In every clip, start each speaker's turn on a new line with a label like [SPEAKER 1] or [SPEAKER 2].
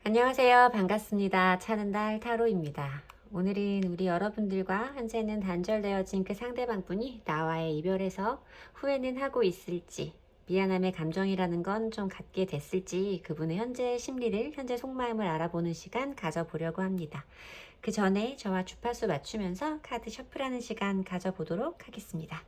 [SPEAKER 1] 안녕하세요. 반갑습니다. 차는달 타로입니다. 오늘은 우리 여러분들과 현재는 단절되어진 그 상대방 분이 나와의 이별에서 후회는 하고 있을지, 미안함의 감정이라는 건 좀 갖게 됐을지 그분의 현재 심리를, 현재 속마음을 알아보는 시간 가져보려고 합니다. 그 전에 저와 주파수 맞추면서 카드 셔플하는 시간 가져보도록 하겠습니다.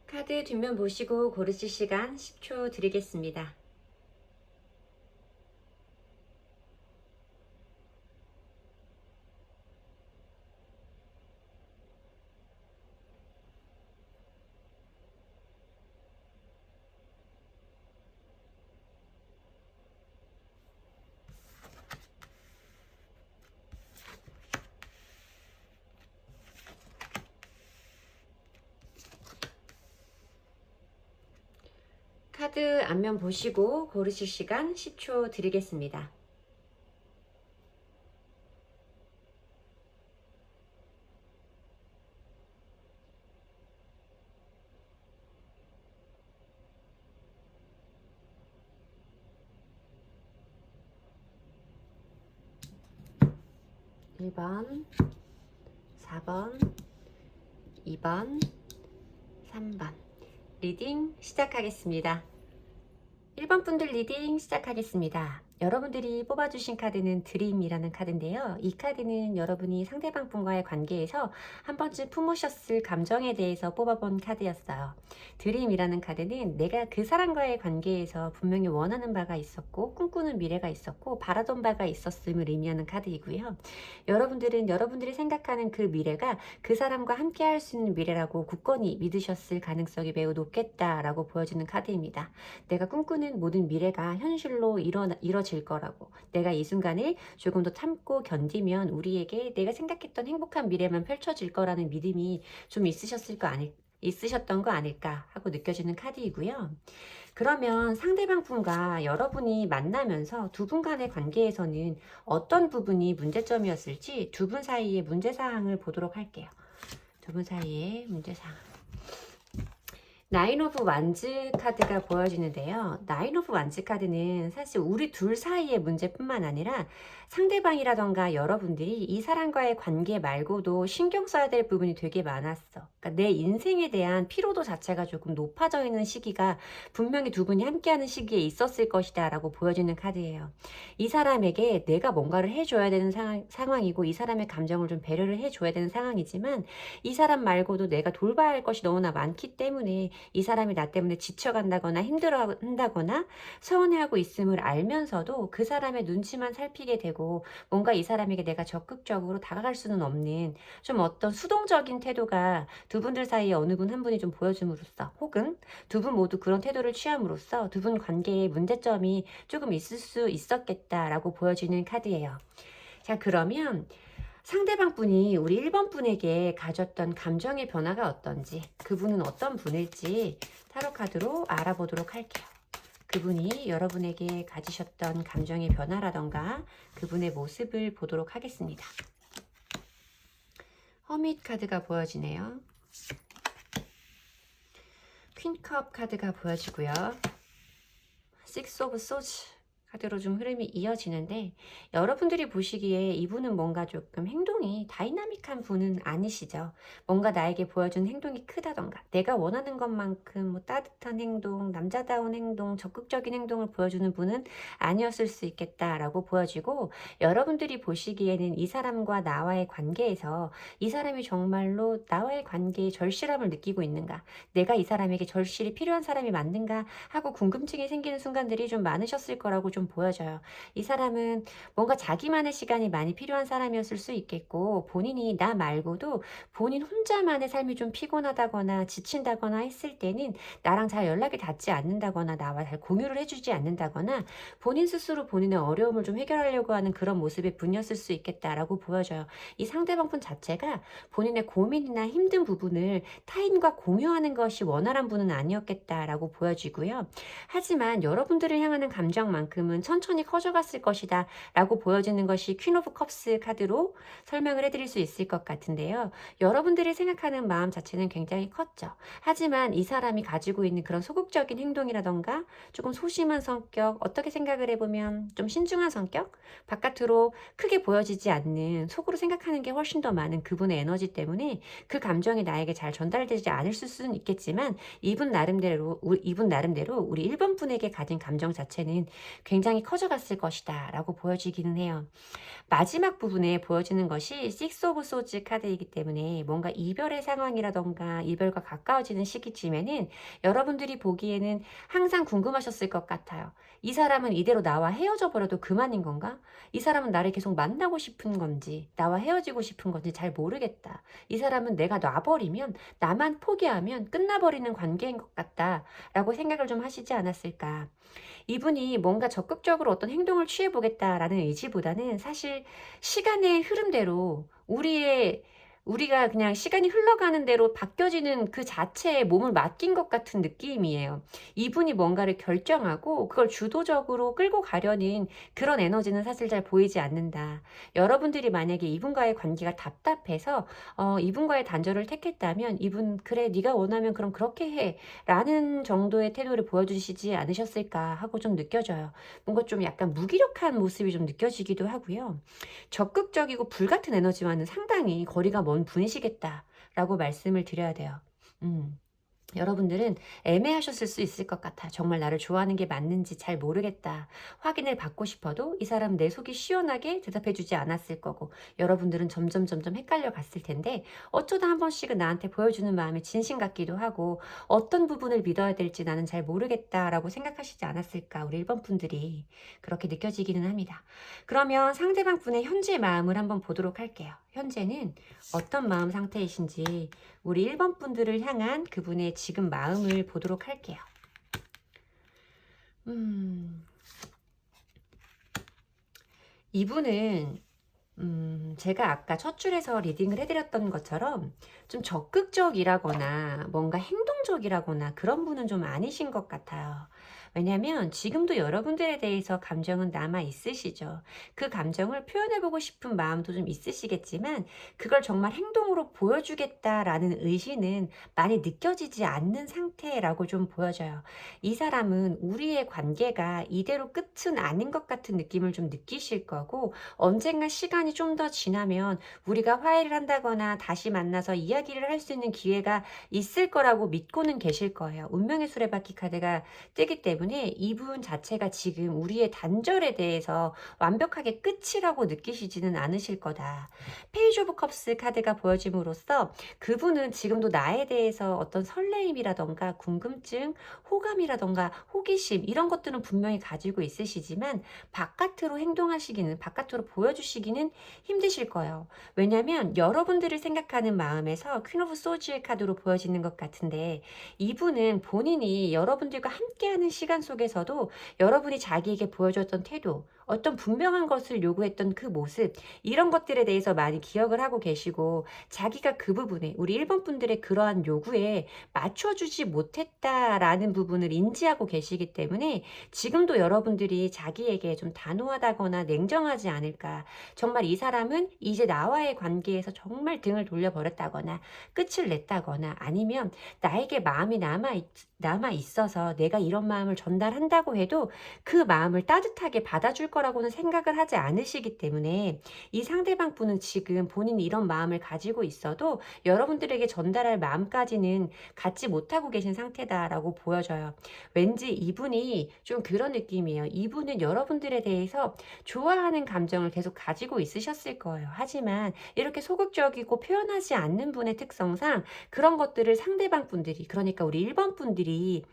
[SPEAKER 1] 카드 뒷면 보시고 고르실 시간 10초 드리겠습니다. 카드 앞면 보시고 고르실 시간 10초 드리겠습니다. 1번, 4번, 2번, 3번. 리딩 시작하겠습니다. 1번 분들 리딩 시작하겠습니다. 여러분들이 뽑아주신 카드는 드림이라는 카드인데요. 이 카드는 여러분이 상대방 분과의 관계에서 한 번쯤 품으셨을 감정에 대해서 뽑아본 카드였어요. 드림이라는 카드는 내가 그 사람과의 관계에서 분명히 원하는 바가 있었고 꿈꾸는 미래가 있었고 바라던 바가 있었음을 의미하는 카드이고요. 여러분들은 여러분들이 생각하는 그 미래가 그 사람과 함께 할 수 있는 미래라고 굳건히 믿으셨을 가능성이 매우 높겠다라고 보여주는 카드입니다. 내가 꿈꾸는 모든 미래가 현실로 이뤄질 거라고, 내가 이 순간을 조금 더 참고 견디면 우리에게 내가 생각했던 행복한 미래만 펼쳐질 거라는 믿음이 좀 있으셨던 거 아닐까 하고 느껴지는 카드이고요. 그러면 상대방 분과 여러분이 만나면서 두 분 간의 관계에서는 어떤 부분이 문제점이었을지 두 분 사이의 문제사항을 보도록 할게요. 두 분 사이의 문제사항. 나인 오브 완즈 카드가 보여지는데요. 나인 오브 완즈 카드는 사실 우리 둘 사이의 문제뿐만 아니라 상대방이라던가 여러분들이 이 사람과의 관계 말고도 신경 써야 될 부분이 되게 많았어. 그러니까 내 인생에 대한 피로도 자체가 조금 높아져 있는 시기가 분명히 두 분이 함께하는 시기에 있었을 것이다 라고 보여지는 카드예요. 이 사람에게 내가 뭔가를 해줘야 되는 상황이고 이 사람의 감정을 좀 배려를 해줘야 되는 상황이지만 이 사람 말고도 내가 돌봐야 할 것이 너무나 많기 때문에 이 사람이 나 때문에 지쳐간다거나 힘들어한다거나 서운해하고 있음을 알면서도 그 사람의 눈치만 살피게 되고 뭔가 이 사람에게 내가 적극적으로 다가갈 수는 없는 좀 어떤 수동적인 태도가 두 분들 사이에 어느 분 한 분이 좀 보여줌으로써 혹은 두 분 모두 그런 태도를 취함으로써 두 분 관계에 문제점이 조금 있을 수 있었겠다라고 보여지는 카드예요. 자, 그러면 상대방 분이 우리 1번 분에게 가졌던 감정의 변화가 어떤지, 그분은 어떤 분일지 타로 카드로 알아보도록 할게요. 그분이 여러분에게 가지셨던 감정의 변화라던가 그분의 모습을 보도록 하겠습니다. 허밋 카드가 보여지네요. 퀸컵 카드가 보여지고요. 식스 오브 소즈 카드로 좀 흐름이 이어지는데 여러분들이 보시기에 이분은 뭔가 조금 행동이 다이나믹한 분은 아니시죠. 뭔가 나에게 보여준 행동이 크다던가 내가 원하는 것만큼 뭐 따뜻한 행동, 남자다운 행동, 적극적인 행동을 보여주는 분은 아니었을 수 있겠다라고 보여지고 여러분들이 보시기에는 이 사람과 나와의 관계에서 이 사람이 정말로 나와의 관계에 절실함을 느끼고 있는가, 내가 이 사람에게 절실히 필요한 사람이 맞는가 하고 궁금증이 생기는 순간들이 좀 많으셨을 거라고 좀 좀 보여져요. 이 사람은 뭔가 자기만의 시간이 많이 필요한 사람이었을 수 있겠고, 본인이 나 말고도 본인 혼자만의 삶이 좀 피곤하다거나 지친다거나 했을 때는 나랑 잘 연락이 닿지 않는다거나 나와 잘 공유를 해주지 않는다거나 본인 스스로 본인의 어려움을 좀 해결하려고 하는 그런 모습의 분이었을 수 있겠다라고 보여져요. 이 상대방 분 자체가 본인의 고민이나 힘든 부분을 타인과 공유하는 것이 원활한 분은 아니었겠다라고 보여지고요. 하지만 여러분들을 향하는 감정만큼은 천천히 커져갔을 것이다 라고 보여지는 것이 퀸 오브 컵스 카드로 설명을 해드릴 수 있을 것 같은데요. 여러분들이 생각하는 마음 자체는 굉장히 컸죠. 하지만 이 사람이 가지고 있는 그런 소극적인 행동이라던가 조금 소심한 성격, 어떻게 생각을 해보면 좀 신중한 성격, 바깥으로 크게 보여지지 않는 속으로 생각하는 게 훨씬 더 많은 그분의 에너지 때문에 그 감정이 나에게 잘 전달되지 않을 수는 있겠지만 이분 나름대로 우리 1번 분에게 가진 감정 자체는 굉장히 커져갔을 것이다 라고 보여지기는 해요. 마지막 부분에 보여지는 것이 식스 오브 소즈 카드이기 때문에 뭔가 이별의 상황이라던가 이별과 가까워지는 시기쯤에는 여러분들이 보기에는 항상 궁금하셨을 것 같아요. 이 사람은 이대로 나와 헤어져 버려도 그만인 건가? 이 사람은 나를 계속 만나고 싶은 건지 나와 헤어지고 싶은 건지 잘 모르겠다. 이 사람은 내가 놔버리면 나만 포기하면 끝나버리는 관계인 것 같다 라고 생각을 좀 하시지 않았을까. 이분이 뭔가 적극적으로 어떤 행동을 취해보겠다라는 의지보다는 사실 시간의 흐름대로 우리가 그냥 시간이 흘러가는 대로 바뀌어지는 그 자체에 몸을 맡긴 것 같은 느낌이에요. 이분이 뭔가를 결정하고 그걸 주도적으로 끌고 가려는 그런 에너지는 사실 잘 보이지 않는다. 여러분들이 만약에 이분과의 관계가 답답해서 이분과의 단절을 택했다면 이분 그래 네가 원하면 그럼 그렇게 해 라는 정도의 태도를 보여주시지 않으셨을까 하고 좀 느껴져요. 뭔가 좀 약간 무기력한 모습이 좀 느껴지기도 하고요. 적극적이고 불같은 에너지와는 상당히 거리가 먼 분이시겠다라고 말씀을 드려야 돼요. 여러분들은 애매하셨을 수 있을 것 같아. 정말 나를 좋아하는 게 맞는지 잘 모르겠다. 확인을 받고 싶어도 이 사람 내 속이 시원하게 대답해주지 않았을 거고 여러분들은 점점 헷갈려 갔을 텐데 어쩌다 한 번씩은 나한테 보여주는 마음이 진심 같기도 하고 어떤 부분을 믿어야 될지 나는 잘 모르겠다라고 생각하시지 않았을까. 우리 1번 분들이 그렇게 느껴지기는 합니다. 그러면 상대방 분의 현재 마음을 한번 보도록 할게요. 현재는 어떤 마음 상태이신지 우리 1번 분들을 향한 그분의 지금 마음을 보도록 할게요. 이분은 제가 아까 첫 줄에서 리딩을 해드렸던 것처럼 좀 적극적이라거나 뭔가 행동적이라거나 그런 분은 좀 아니신 것 같아요. 왜냐면 지금도 여러분들에 대해서 감정은 남아 있으시죠. 그 감정을 표현해보고 싶은 마음도 좀 있으시겠지만 그걸 정말 행동으로 보여주겠다라는 의지는 많이 느껴지지 않는 상태라고 좀 보여져요. 이 사람은 우리의 관계가 이대로 끝은 아닌 것 같은 느낌을 좀 느끼실 거고 언젠가 시간이 좀 더 지나면 우리가 화해를 한다거나 다시 만나서 이야기를 할 수 있는 기회가 있을 거라고 믿고는 계실 거예요. 운명의 수레바퀴 카드가 뜨기 때문에 이분 자체가 지금 우리의 단절에 대해서 완벽하게 끝이라고 느끼시지는 않으실 거다. 페이지 오브 컵스 카드가 보여짐으로써 그분은 지금도 나에 대해서 어떤 설레임이라던가 궁금증, 호감이라던가 호기심 이런 것들은 분명히 가지고 있으시지만 바깥으로 행동하시기는 바깥으로 보여주시기는 힘드실 거예요. 왜냐하면 여러분들을 생각하는 마음에서 퀸 오브 소즈의 카드로 보여지는 것 같은데 이분은 본인이 여러분들과 함께하는 시간 속에서도 여러분이 자기에게 보여줬던 태도 어떤 분명한 것을 요구했던 그 모습 이런 것들에 대해서 많이 기억을 하고 계시고 자기가 그 부분에 우리 1번 분들의 그러한 요구에 맞춰주지 못했다라는 부분을 인지하고 계시기 때문에 지금도 여러분들이 자기에게 좀 단호하다거나 냉정하지 않을까. 정말 이 사람은 이제 나와의 관계에서 정말 등을 돌려버렸다거나 끝을 냈다거나 아니면 나에게 마음이 남아 있어서 내가 이런 마음을 전달한다고 해도 그 마음을 따뜻하게 받아줄 거라고는 생각을 하지 않으시기 때문에 이 상대방 분은 지금 본인이 이런 마음을 가지고 있어도 여러분들에게 전달할 마음까지는 갖지 못하고 계신 상태다라고 보여져요. 왠지 이분이 좀 그런 느낌이에요. 이분은 여러분들에 대해서 좋아하는 감정을 계속 가지고 있으셨을 거예요. 하지만 이렇게 소극적이고 표현하지 않는 분의 특성상 그런 것들을 상대방 분들이 그러니까 우리 1번 분들이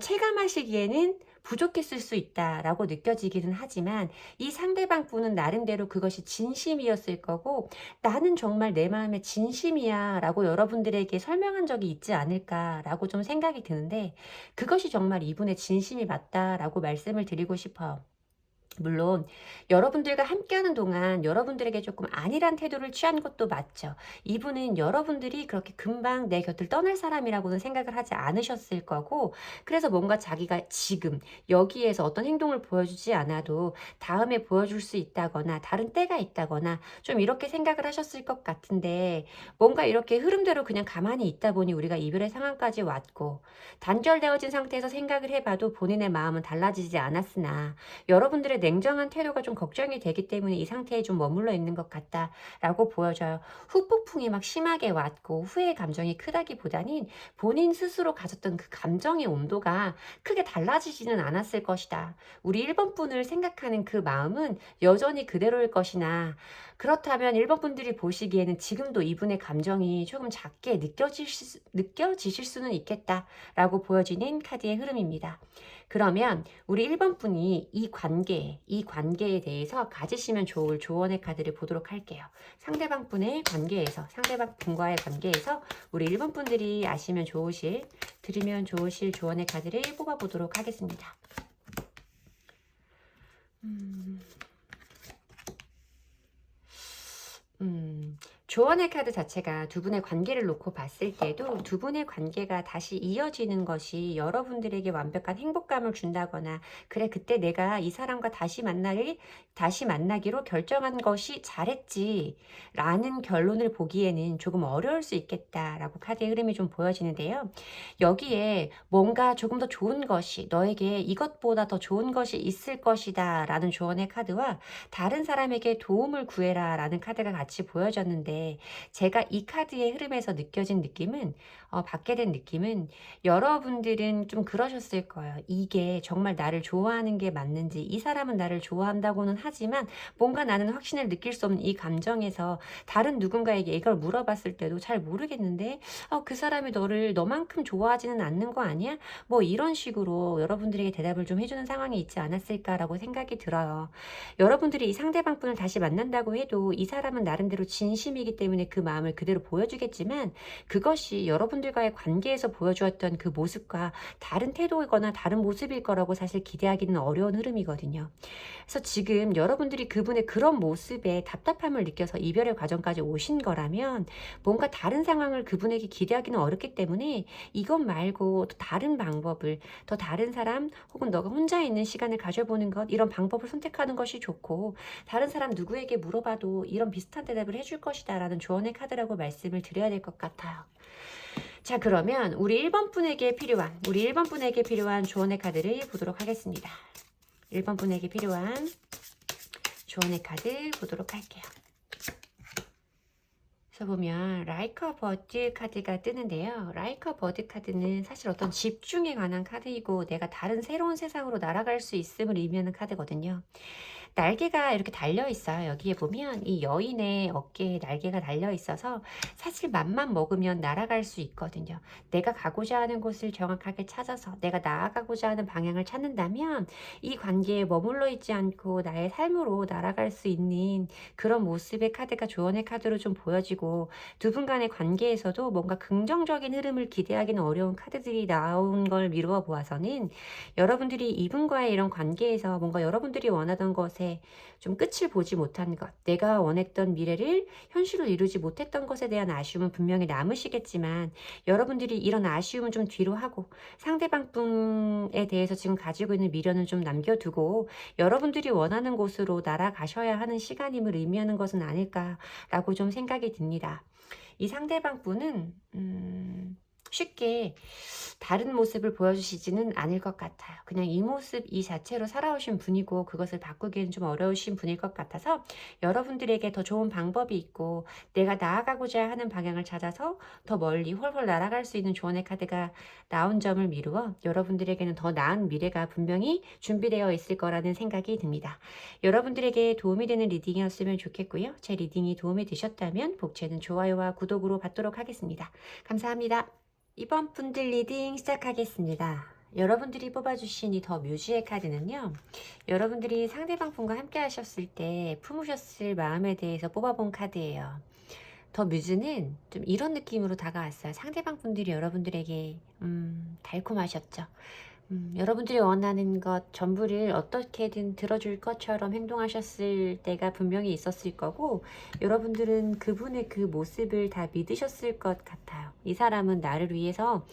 [SPEAKER 1] 체감하시기에는 부족했을 수 있다라고 느껴지기는 하지만 이 상대방 분은 나름대로 그것이 진심이었을 거고 나는 정말 내 마음에 진심이야 라고 여러분들에게 설명한 적이 있지 않을까라고 좀 생각이 드는데 그것이 정말 이분의 진심이 맞다라고 말씀을 드리고 싶어요. 물론 여러분들과 함께하는 동안 여러분들에게 조금 안일한 태도를 취한 것도 맞죠. 이분은 여러분들이 그렇게 금방 내 곁을 떠날 사람이라고는 생각을 하지 않으셨을 거고 그래서 뭔가 자기가 지금 여기에서 어떤 행동을 보여주지 않아도 다음에 보여줄 수 있다거나 다른 때가 있다거나 좀 이렇게 생각을 하셨을 것 같은데 뭔가 이렇게 흐름대로 그냥 가만히 있다 보니 우리가 이별의 상황까지 왔고 단절되어진 상태에서 생각을 해봐도 본인의 마음은 달라지지 않았으나 여러분들의 냉정한 태도가 좀 걱정이 되기 때문에 이 상태에 좀 머물러 있는 것 같다라고 보여져요. 후폭풍이 막 심하게 왔고 후회 감정이 크다기보다는 본인 스스로 가졌던 그 감정의 온도가 크게 달라지지는 않았을 것이다. 우리 1번 분을 생각하는 그 마음은 여전히 그대로일 것이나 그렇다면 1번 분들이 보시기에는 지금도 이분의 감정이 조금 작게 느껴지실 수는 있겠다라고 보여지는 카드의 흐름입니다. 그러면 우리 1번 분이 이 관계에 대해서 가지시면 좋을 조언의 카드를 보도록 할게요. 상대방 분의 관계에서, 상대방 분과의 관계에서 우리 1번 분들이 아시면 좋으실, 들으면 좋으실 조언의 카드를 뽑아보도록 하겠습니다. 조언의 카드 자체가 두 분의 관계를 놓고 봤을 때도 두 분의 관계가 다시 이어지는 것이 여러분들에게 완벽한 행복감을 준다거나 그래 그때 내가 이 사람과 다시 만나기로 결정한 것이 잘했지 라는 결론을 보기에는 조금 어려울 수 있겠다라고 카드의 흐름이 좀 보여지는데요. 여기에 뭔가 조금 더 좋은 것이 너에게 이것보다 더 좋은 것이 있을 것이다 라는 조언의 카드와 다른 사람에게 도움을 구해라 라는 카드가 같이 보여졌는데 제가 이 카드의 흐름에서 느껴진 느낌은 받게 된 느낌은 여러분들은 좀 그러셨을 거예요. 이게 정말 나를 좋아하는 게 맞는지 이 사람은 나를 좋아한다고는 하지만 뭔가 나는 확신을 느낄 수 없는 이 감정에서 다른 누군가에게 이걸 물어봤을 때도 잘 모르겠는데 그 사람이 너를 너만큼 좋아하지는 않는 거 아니야? 뭐 이런 식으로 여러분들에게 대답을 좀 해주는 상황이 있지 않았을까라고 생각이 들어요. 여러분들이 이 상대방 분을 다시 만난다고 해도 이 사람은 나름대로 진심이기 때문에 그 마음을 그대로 보여주겠지만 그것이 여러분들과의 관계에서 보여주었던 그 모습과 다른 태도이거나 다른 모습일 거라고 사실 기대하기는 어려운 흐름이거든요. 그래서 지금 여러분들이 그분의 그런 모습에 답답함을 느껴서 이별의 과정까지 오신 거라면 뭔가 다른 상황을 그분에게 기대하기는 어렵기 때문에 이것 말고 또 다른 방법을 더 다른 사람 혹은 너가 혼자 있는 시간을 가져보는 것 이런 방법을 선택하는 것이 좋고 다른 사람 누구에게 물어봐도 이런 비슷한 대답을 해줄 것이다 라는 조언의 카드라고 말씀을 드려야 될 것 같아요. 자 그러면 우리 1번 분에게 필요한 조언의 카드를 보도록 하겠습니다. 1번 분에게 필요한 조언의 카드 보도록 할게요. 그래서 보면 라이커 버드 카드가 뜨는데요. 라이커 버드 카드는 사실 어떤 집중에 관한 카드이고 내가 다른 새로운 세상으로 날아갈 수 있음을 의미하는 카드거든요. 날개가 이렇게 달려 있어요. 여기에 보면 이 여인의 어깨에 날개가 달려 있어서 사실 맘만 먹으면 날아갈 수 있거든요. 내가 가고자 하는 곳을 정확하게 찾아서 내가 나아가고자 하는 방향을 찾는다면 이 관계에 머물러 있지 않고 나의 삶으로 날아갈 수 있는 그런 모습의 카드가 조언의 카드로 좀 보여지고 두 분 간의 관계에서도 뭔가 긍정적인 흐름을 기대하기는 어려운 카드들이 나온 걸 미루어 보아서는 여러분들이 이분과의 이런 관계에서 뭔가 여러분들이 원하던 것에 좀 끝을 보지 못한 것, 내가 원했던 미래를 현실로 이루지 못했던 것에 대한 아쉬움은 분명히 남으시겠지만 여러분들이 이런 아쉬움은 좀 뒤로 하고 상대방 분에 대해서 지금 가지고 있는 미련은 좀 남겨두고 여러분들이 원하는 곳으로 날아가셔야 하는 시간임을 의미하는 것은 아닐까라고 좀 생각이 듭니다. 이 상대방 분은 쉽게 다른 모습을 보여주시지는 않을 것 같아요. 그냥 이 모습 이 자체로 살아오신 분이고 그것을 바꾸기는 좀 어려우신 분일 것 같아서 여러분들에게 더 좋은 방법이 있고 내가 나아가고자 하는 방향을 찾아서 더 멀리 훨훨 날아갈 수 있는 조언의 카드가 나온 점을 미루어 여러분들에게는 더 나은 미래가 분명히 준비되어 있을 거라는 생각이 듭니다. 여러분들에게 도움이 되는 리딩이었으면 좋겠고요. 제 리딩이 도움이 되셨다면 복채는 좋아요와 구독으로 받도록 하겠습니다. 감사합니다. 이번 분들 리딩 시작하겠습니다. 여러분들이 뽑아주신 이 더 뮤즈의 카드는요, 여러분들이 상대방 분과 함께 하셨을 때 품으셨을 마음에 대해서 뽑아본 카드예요. 더 뮤즈는 좀 이런 느낌으로 다가왔어요. 상대방 분들이 여러분들에게 달콤하셨죠. 여러분들이 원하는 것 전부를 어떻게든 들어줄 것처럼 행동하셨을 때가 분명히 있었을 거고, 여러분들은 그분의 그 모습을 다 믿으셨을 것 같아요. 이 사람은 나를 위해서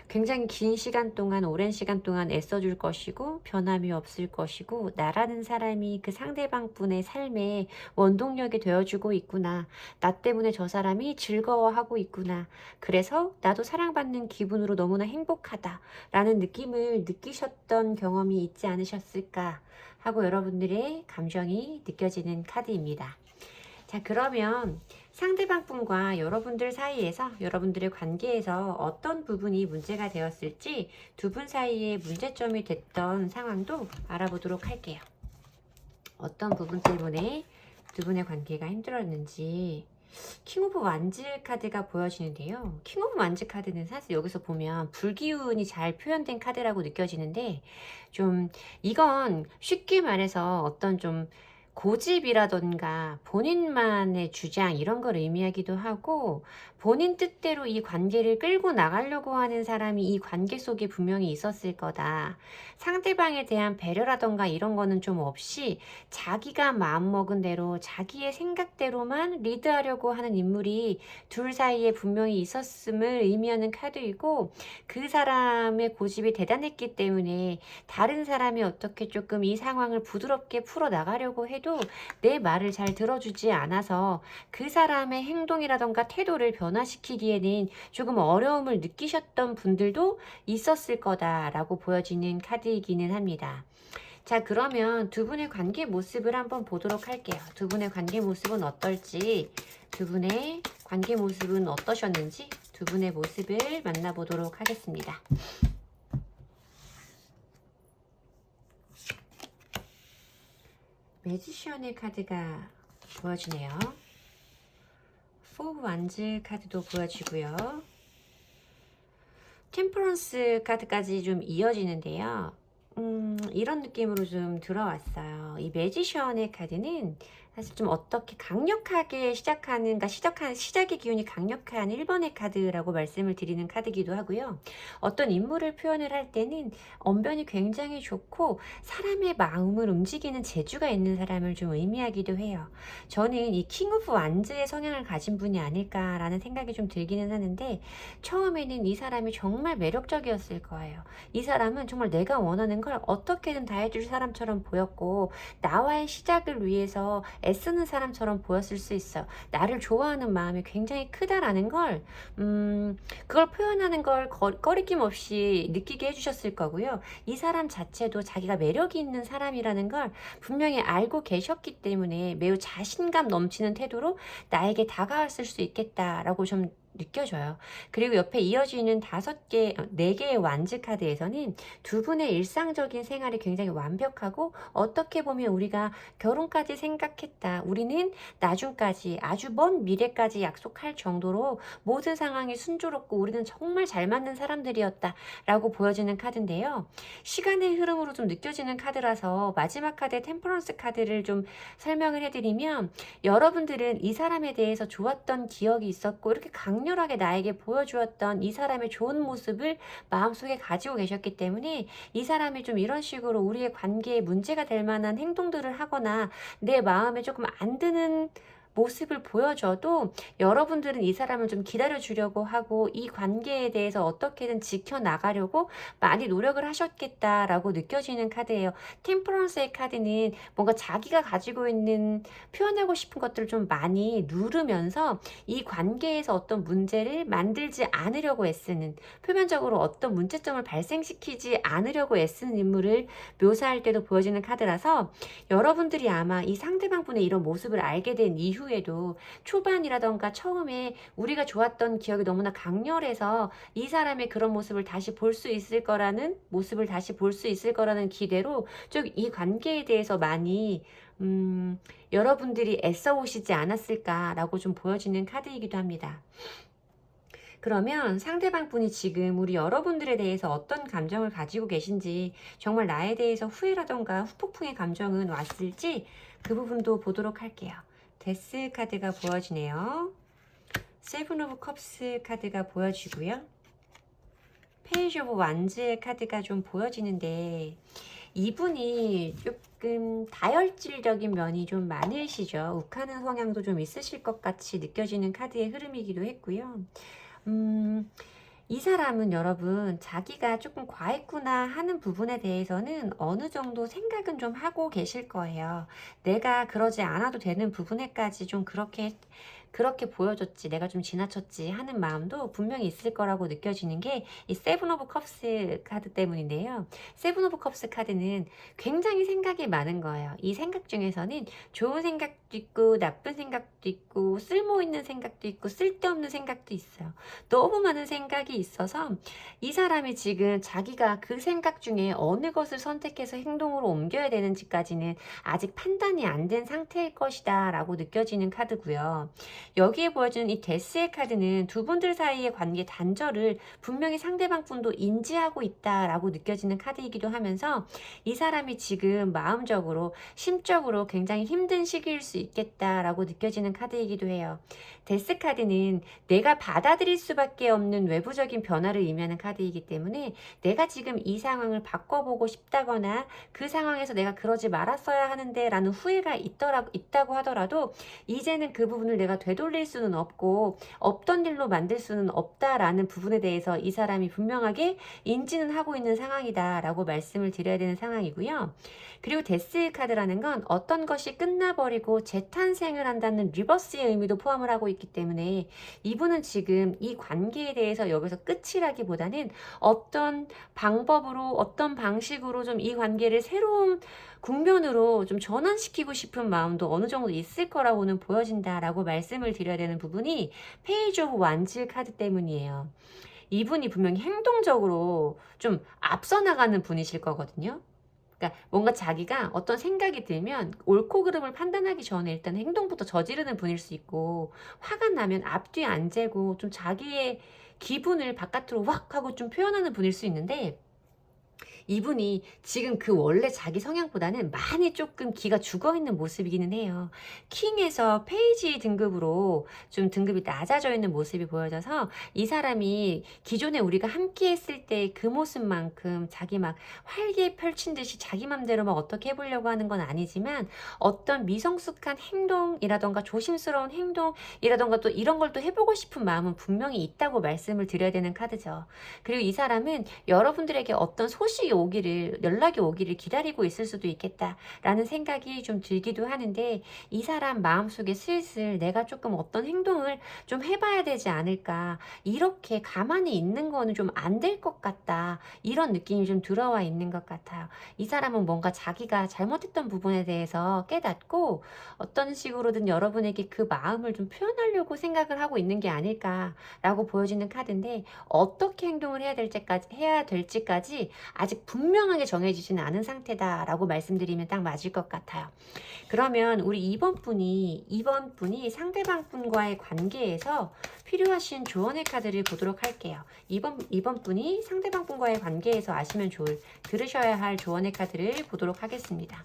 [SPEAKER 1] 굉장히 긴 시간 동안, 오랜 시간 동안 애써줄 것이고 변함이 없을 것이고, 나라는 사람이 그 상대방 분의 삶에 원동력이 되어주고 있구나. 나 때문에 저 사람이 즐거워하고 있구나. 그래서 나도 사랑받는 기분으로 너무나 행복하다 라는 느낌을 느끼셨던 경험이 있지 않으셨을까 하고 여러분들의 감정이 느껴지는 카드입니다. 자, 그러면 상대방 분과 여러분들 사이에서, 여러분들의 관계에서 어떤 부분이 문제가 되었을지, 두 분 사이에 문제점이 됐던 상황도 알아보도록 할게요. 어떤 부분 때문에 두 분의 관계가 힘들었는지. 킹 오브 완즈 카드가 보여지는데요. 킹 오브 완즈 카드는 사실 여기서 보면 불기운이 잘 표현된 카드라고 느껴지는데, 좀 이건 쉽게 말해서 어떤 좀 고집이라던가 본인만의 주장 이런 걸 의미하기도 하고, 본인 뜻대로 이 관계를 끌고 나가려고 하는 사람이 이 관계 속에 분명히 있었을 거다. 상대방에 대한 배려라던가 이런 거는 좀 없이 자기가 마음먹은 대로 자기의 생각대로만 리드하려고 하는 인물이 둘 사이에 분명히 있었음을 의미하는 카드이고, 그 사람의 고집이 대단했기 때문에 다른 사람이 어떻게 조금 이 상황을 부드럽게 풀어나가려고 해도 내 말을 잘 들어주지 않아서 그 사람의 행동이라던가 태도를 변화시키기에는 조금 어려움을 느끼셨던 분들도 있었을 거다라고 보여지는 카드이기는 합니다. 자, 그러면 두 분의 관계 모습을 한번 보도록 할게요. 두 분의 관계 모습은 어떨지, 두 분의 관계 모습은 어떠셨는지 두 분의 모습을 만나보도록 하겠습니다. 매지션의 카드가 보여지네요. 포 완즈 카드도 보여지고요. 템퍼런스 카드까지 좀 이어지는데요. 이런 느낌으로 좀 들어왔어요. 이 매지션의 카드는 사실 좀 어떻게 강력하게 시작하는가, 시작의 기운이 강력한 1번의 카드라고 말씀을 드리는 카드기도 하고요. 어떤 인물을 표현을 할 때는 언변이 굉장히 좋고 사람의 마음을 움직이는 재주가 있는 사람을 좀 의미하기도 해요. 저는 이 킹 오브 완즈의 성향을 가진 분이 아닐까라는 생각이 좀 들기는 하는데, 처음에는 이 사람이 정말 매력적이었을 거예요. 이 사람은 정말 내가 원하는 걸 어떻게든 다 해줄 사람처럼 보였고, 나와의 시작을 위해서 애쓰는 사람처럼 보였을 수 있어요. 나를 좋아하는 마음이 굉장히 크다라는 걸, 그걸 표현하는 걸 꺼리낌 없이 느끼게 해주셨을 거고요. 이 사람 자체도 자기가 매력이 있는 사람이라는 걸 분명히 알고 계셨기 때문에 매우 자신감 넘치는 태도로 나에게 다가왔을 수 있겠다라고 좀 느껴져요. 그리고 옆에 이어지는 4개의 완즈 카드에서는 두 분의 일상적인 생활이 굉장히 완벽하고, 어떻게 보면 우리가 결혼까지 생각했다, 우리는 나중까지 아주 먼 미래까지 약속할 정도로 모든 상황이 순조롭고 우리는 정말 잘 맞는 사람들이었다 라고 보여지는 카드인데요. 시간의 흐름으로 좀 느껴지는 카드라서 마지막 카드의 템퍼런스 카드를 좀 설명을 해드리면, 여러분들은 이 사람에 대해서 좋았던 기억이 있었고 이렇게 강렬하게 나에게 보여주었던 이 사람의 좋은 모습을 마음속에 가지고 계셨기 때문에 이 사람이 좀 이런 식으로 우리의 관계에 문제가 될 만한 행동들을 하거나 내 마음에 조금 안 드는 모습을 보여줘도 여러분들은 이 사람을 좀 기다려주려고 하고 이 관계에 대해서 어떻게든 지켜나가려고 많이 노력을 하셨겠다라고 느껴지는 카드예요. 템퍼런스의 카드는 뭔가 자기가 가지고 있는 표현하고 싶은 것들을 좀 많이 누르면서 이 관계에서 어떤 문제를 만들지 않으려고 애쓰는, 표면적으로 어떤 문제점을 발생시키지 않으려고 애쓰는 인물을 묘사할 때도 보여지는 카드라서, 여러분들이 아마 이 상대방분의 이런 모습을 알게 된 이후에도 초반이라던가 처음에 우리가 좋았던 기억이 너무나 강렬해서 이 사람의 그런 모습을 다시 볼 수 있을 거라는 기대로 좀 이 관계에 대해서 많이 여러분들이 애써 오시지 않았을까라고 좀 보여지는 카드이기도 합니다. 그러면 상대방 분이 지금 우리 여러분들에 대해서 어떤 감정을 가지고 계신지, 정말 나에 대해서 후회라던가 후폭풍의 감정은 왔을지 그 부분도 보도록 할게요. 데스 카드가 보여지네요. 세븐 오브 컵스 카드가 보여지고요. 페이지 오브 완즈의 카드가 좀 보여지는데, 이분이 조금 다혈질적인 면이 좀 많으시죠. 욱하는 성향도 좀 있으실 것 같이 느껴지는 카드의 흐름이기도 했고요. 이 사람은 여러분 자기가 조금 과했구나 하는 부분에 대해서는 어느 정도 생각은 좀 하고 계실 거예요. 내가 그러지 않아도 되는 부분에까지 좀 그렇게 보여줬지, 내가 좀 지나쳤지 하는 마음도 분명히 있을 거라고 느껴지는 게 이 세븐 오브 컵스 카드 때문인데요. 세븐 오브 컵스 카드는 굉장히 생각이 많은 거예요. 이 생각 중에서는 좋은 생각도 있고 나쁜 생각도 있고 쓸모 있는 생각도 있고 쓸데없는 생각도 있어요. 너무 많은 생각이 있어서 이 사람이 지금 자기가 그 생각 중에 어느 것을 선택해서 행동으로 옮겨야 되는지까지는 아직 판단이 안 된 상태일 것이다 라고 느껴지는 카드고요. 여기에 보여주는 이 데스의 카드는 두 분들 사이의 관계 단절을 분명히 상대방 분도 인지하고 있다라고 느껴지는 카드이기도 하면서 이 사람이 지금 마음적으로 심적으로 굉장히 힘든 시기일 수 있겠다라고 느껴지는 카드이기도 해요. 데스 카드는 내가 받아들일 수밖에 없는 외부적인 변화를 의미하는 카드이기 때문에 내가 지금 이 상황을 바꿔보고 싶다거나 그 상황에서 내가 그러지 말았어야 하는데 라는 후회가 있다고 하더라도 이제는 그 부분을 내가 되돌릴 수는 없고 없던 일로 만들 수는 없다라는 부분에 대해서 이 사람이 분명하게 인지는 하고 있는 상황이다 라고 말씀을 드려야 되는 상황이고요. 그리고 데스 카드라는 건 어떤 것이 끝나버리고 재탄생을 한다는 리버스의 의미도 포함을 하고 있기 때문에 이분은 지금 이 관계에 대해서 여기서 끝이라기보다는 어떤 방법으로 어떤 방식으로 좀 이 관계를 새로운 국면으로 좀 전환시키고 싶은 마음도 어느 정도 있을 거라고는 보여진다라고 말씀을 드려야 되는 부분이 페이지 오브 완즈 카드 때문이에요. 이분이 분명히 행동적으로 좀 앞서 나가는 분이실 거거든요. 그러니까 뭔가 자기가 어떤 생각이 들면 옳고 그름을 판단하기 전에 일단 행동부터 저지르는 분일 수 있고, 화가 나면 앞뒤 안 재고 좀 자기의 기분을 바깥으로 확 하고 좀 표현하는 분일 수 있는데, 이분이 지금 그 원래 자기 성향보다는 많이 조금 기가 죽어있는 모습이기는 해요. 킹에서 페이지 등급으로 좀 등급이 낮아져 있는 모습이 보여져서 이 사람이 기존에 우리가 함께 했을 때 그 모습만큼 자기 막 활기 펼친 듯이 자기 맘대로 막 어떻게 해보려고 하는 건 아니지만 어떤 미성숙한 행동이라던가 조심스러운 행동이라던가 또 이런 걸 또 해보고 싶은 마음은 분명히 있다고 말씀을 드려야 되는 카드죠. 그리고 이 사람은 여러분들에게 어떤 소식이 연락이 오기를 기다리고 있을 수도 있겠다라는 생각이 좀 들기도 하는데, 이 사람 마음속에 슬슬 내가 조금 어떤 행동을 좀 해봐야 되지 않을까, 이렇게 가만히 있는 거는 좀 안 될 것 같다, 이런 느낌이 좀 들어와 있는 것 같아요. 이 사람은 뭔가 자기가 잘못했던 부분에 대해서 깨닫고 어떤 식으로든 여러분에게 그 마음을 좀 표현하려고 생각을 하고 있는 게 아닐까라고 보여지는 카드인데, 어떻게 행동을 해야 될지까지 아직 분명하게 정해지지는 않은 상태다라고 말씀드리면 딱 맞을 것 같아요. 그러면 우리 이번 분이 상대방 분과의 관계에서 필요하신 조언의 카드를 보도록 할게요. 이번 분이 상대방 분과의 관계에서 들으셔야 할 조언의 카드를 보도록 하겠습니다.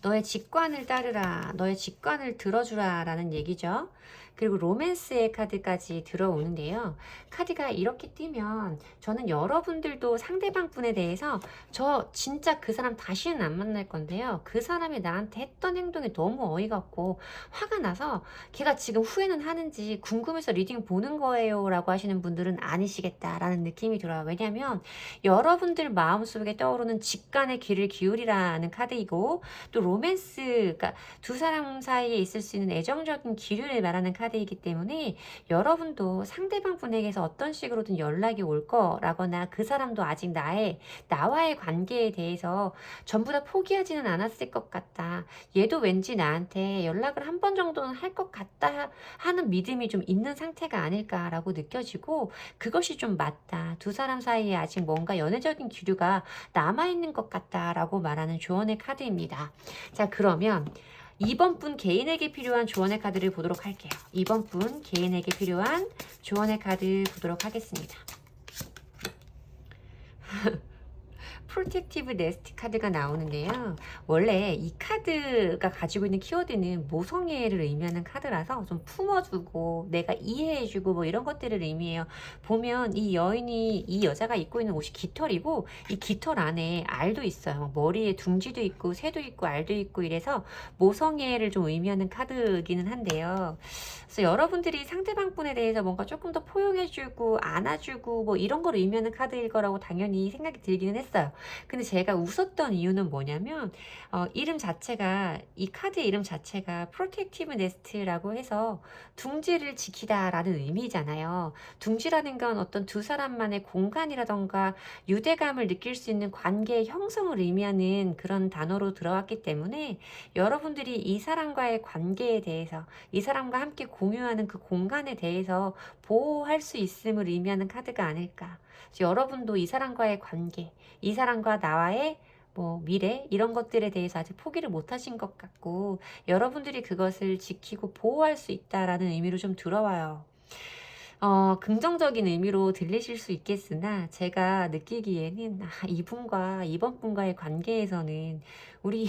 [SPEAKER 1] 너의 직관을 따르라, 너의 직관을 들어주라 라는 얘기죠. 그리고 로맨스의 카드까지 들어오는데요. 카드가 이렇게 뜨면 저는 여러분들도 상대방 분에 대해서 저 진짜 그 사람 다시는 안 만날 건데요, 그 사람이 나한테 했던 행동이 너무 어이가 없고 화가 나서 걔가 지금 후회는 하는지 궁금해서 리딩 보는 거예요 라고 하시는 분들은 아니시겠다라는 느낌이 들어요. 왜냐하면 여러분들 마음속에 떠오르는 직관의 귀를 기울이라는 카드이고, 또 로맨스, 그러니까 두 사람 사이에 있을 수 있는 애정적인 기류를 말하는 카드이기 때문에 여러분도 상대방 분에게서 어떤 식으로든 연락이 올 거라거나 그 사람도 아직 나와의 관계에 대해서 전부 다 포기하지는 않았을 것 같다, 얘도 왠지 나한테 연락을 한 번 정도는 할 것 같다 하는 믿음이 좀 있는 상태가 아닐까라고 느껴지고, 그것이 좀 맞다, 두 사람 사이에 아직 뭔가 연애적인 기류가 남아있는 것 같다라고 말하는 조언의 카드입니다. 자, 그러면 2번 분 개인에게 필요한 조언의 카드를 보도록 할게요. 2번 분 개인에게 필요한 조언의 카드 보도록 하겠습니다. 프로텍티브 네스트 카드가 나오는데요. 원래 이 카드가 가지고 있는 키워드는 모성애를 의미하는 카드라서 좀 품어주고 내가 이해해주고 뭐 이런 것들을 의미해요. 보면 이 여인이 이 여자가 입고 있는 옷이 깃털이고 이 깃털 안에 알도 있어요. 머리에 둥지도 있고 새도 있고 알도 있고 이래서 모성애를 좀 의미하는 카드이기는 한데요. 그래서 여러분들이 상대방 분에 대해서 뭔가 조금 더 포용해주고 안아주고 뭐 이런 걸 의미하는 카드일 거라고 당연히 생각이 들기는 했어요. 근데 제가 웃었던 이유는 뭐냐면 이름 자체가 이 카드의 이름 자체가 프로텍티브 네스트라고 해서 둥지를 지키다 라는 의미잖아요. 둥지라는 건 어떤 두 사람만의 공간이라던가 유대감을 느낄 수 있는 관계의 형성을 의미하는 그런 단어로 들어왔기 때문에 여러분들이 이 사람과의 관계에 대해서 이 사람과 함께 공유하는 그 공간에 대해서 보호할 수 있음을 의미하는 카드가 아닐까. 여러분도 이 사람과의 관계, 이 사람과 나와의 뭐 미래 이런 것들에 대해서 아직 포기를 못 하신 것 같고 여러분들이 그것을 지키고 보호할 수 있다라는 의미로 좀 들어와요. 긍정적인 의미로 들리실 수 있겠으나 제가 느끼기에는 이분과 이번 분과의 관계에서는 우리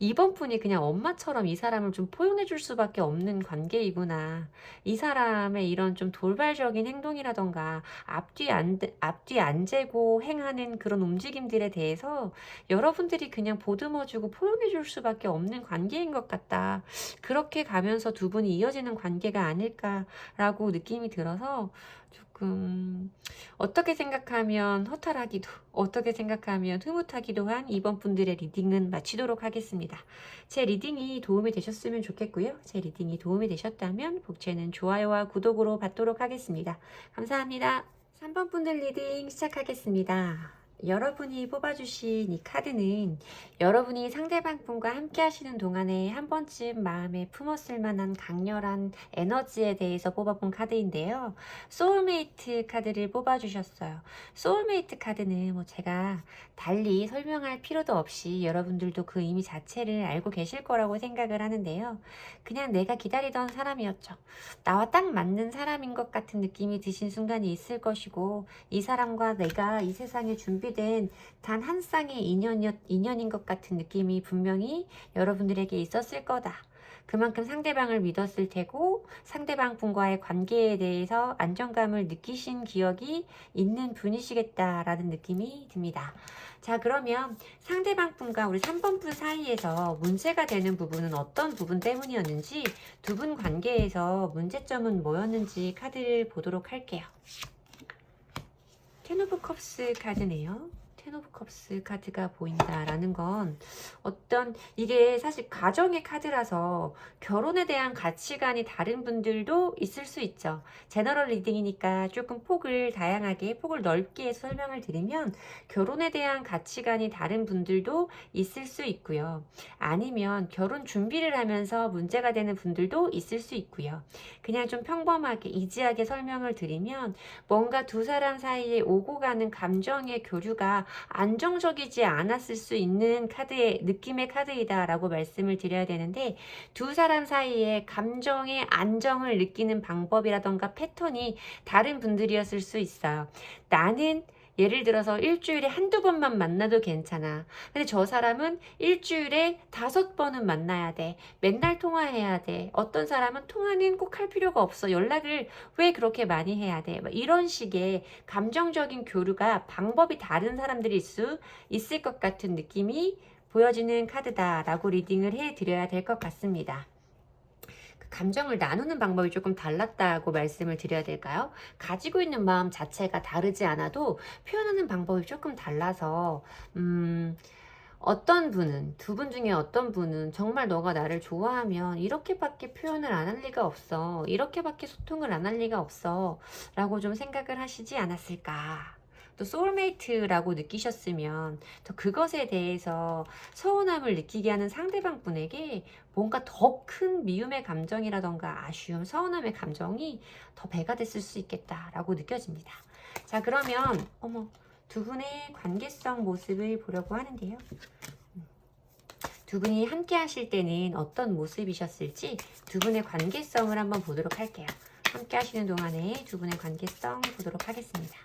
[SPEAKER 1] 이번 분이 그냥 엄마처럼 이 사람을 좀 포용해 줄 수밖에 없는 관계이구나. 이 사람의 이런 좀 돌발적인 행동이라던가 앞뒤 안 재고 행하는 그런 움직임들에 대해서 여러분들이 그냥 보듬어주고 포용해 줄 수밖에 없는 관계인 것 같다. 그렇게 가면서 두 분이 이어지는 관계가 아닐까라고 느낌이 들어서 조금 어떻게 생각하면 허탈하기도 어떻게 생각하면 흐뭇하기도 한 이번 분들의 리딩은 마치도록 하겠습니다. 제 리딩이 도움이 되셨으면 좋겠고요. 제 리딩이 도움이 되셨다면 복채는 좋아요와 구독으로 받도록 하겠습니다. 감사합니다. 3번 분들 리딩 시작하겠습니다. 여러분이 뽑아주신 이 카드는 여러분이 상대방 분과 함께 하시는 동안에 한 번쯤 마음에 품었을 만한 강렬한 에너지에 대해서 뽑아본 카드인데요. 소울메이트 카드를 뽑아주셨어요. 소울메이트 카드는 뭐 제가 달리 설명할 필요도 없이 여러분들도 그 의미 자체를 알고 계실 거라고 생각을 하는데요. 그냥 내가 기다리던 사람이었죠. 나와 딱 맞는 사람인 것 같은 느낌이 드신 순간이 있을 것이고 이 사람과 내가 이 세상에 준비된 단 한 쌍의 인연인 것 같은 느낌이 분명히 여러분들에게 있었을 거다. 그만큼 상대방을 믿었을 테고 상대방 분과의 관계에 대해서 안정감을 느끼신 기억이 있는 분이시겠다라는 느낌이 듭니다. 자, 그러면 상대방 분과 우리 3번 분 사이에서 문제가 되는 부분은 어떤 부분 때문이었는지, 두 분 관계에서 문제점은 뭐였는지 카드를 보도록 할게요. 텐 오브 컵스 카드네요. 텐 오브 컵스 카드가 보인다라는 건 어떤 이게 사실 가정의 카드라서 결혼에 대한 가치관이 다른 분들도 있을 수 있죠. 제너럴 리딩이니까 조금 폭을 다양하게 폭을 넓게 해서 설명을 드리면 결혼에 대한 가치관이 다른 분들도 있을 수 있고요. 아니면 결혼 준비를 하면서 문제가 되는 분들도 있을 수 있고요. 그냥 좀 평범하게 이지하게 설명을 드리면 뭔가 두 사람 사이에 오고 가는 감정의 교류가 안정적이지 않았을 수 있는 느낌의 카드이다 라고 말씀을 드려야 되는데, 두 사람 사이에 감정의 안정을 느끼는 방법이라던가 패턴이 다른 분들이었을 수 있어요. 나는 예를 들어서 일주일에 한두 번만 만나도 괜찮아. 근데 저 사람은 일주일에 5번은 만나야 돼. 맨날 통화해야 돼. 어떤 사람은 통화는 꼭 할 필요가 없어. 연락을 왜 그렇게 많이 해야 돼. 이런 식의 감정적인 교류가 방법이 다른 사람들이 있을 것 같은 느낌이 보여지는 카드다라고 리딩을 해드려야 될 것 같습니다. 감정을 나누는 방법이 조금 달랐다고 말씀을 드려야 될까요? 가지고 있는 마음 자체가 다르지 않아도 표현하는 방법이 조금 달라서 어떤 분은, 두 분 중에 어떤 분은 정말 너가 나를 좋아하면 이렇게밖에 표현을 안 할 리가 없어, 이렇게밖에 소통을 안 할 리가 없어 라고 좀 생각을 하시지 않았을까. 또 소울메이트라고 느끼셨으면 또 그것에 대해서 서운함을 느끼게 하는 상대방 분에게 뭔가 더 큰 미움의 감정이라던가 아쉬움, 서운함의 감정이 더 배가 됐을 수 있겠다라고 느껴집니다. 자, 그러면 두 분의 관계성 모습을 보려고 하는데요. 두 분이 함께 하실 때는 어떤 모습이셨을지 두 분의 관계성을 한번 보도록 할게요. 함께 하시는 동안에 두 분의 관계성 보도록 하겠습니다.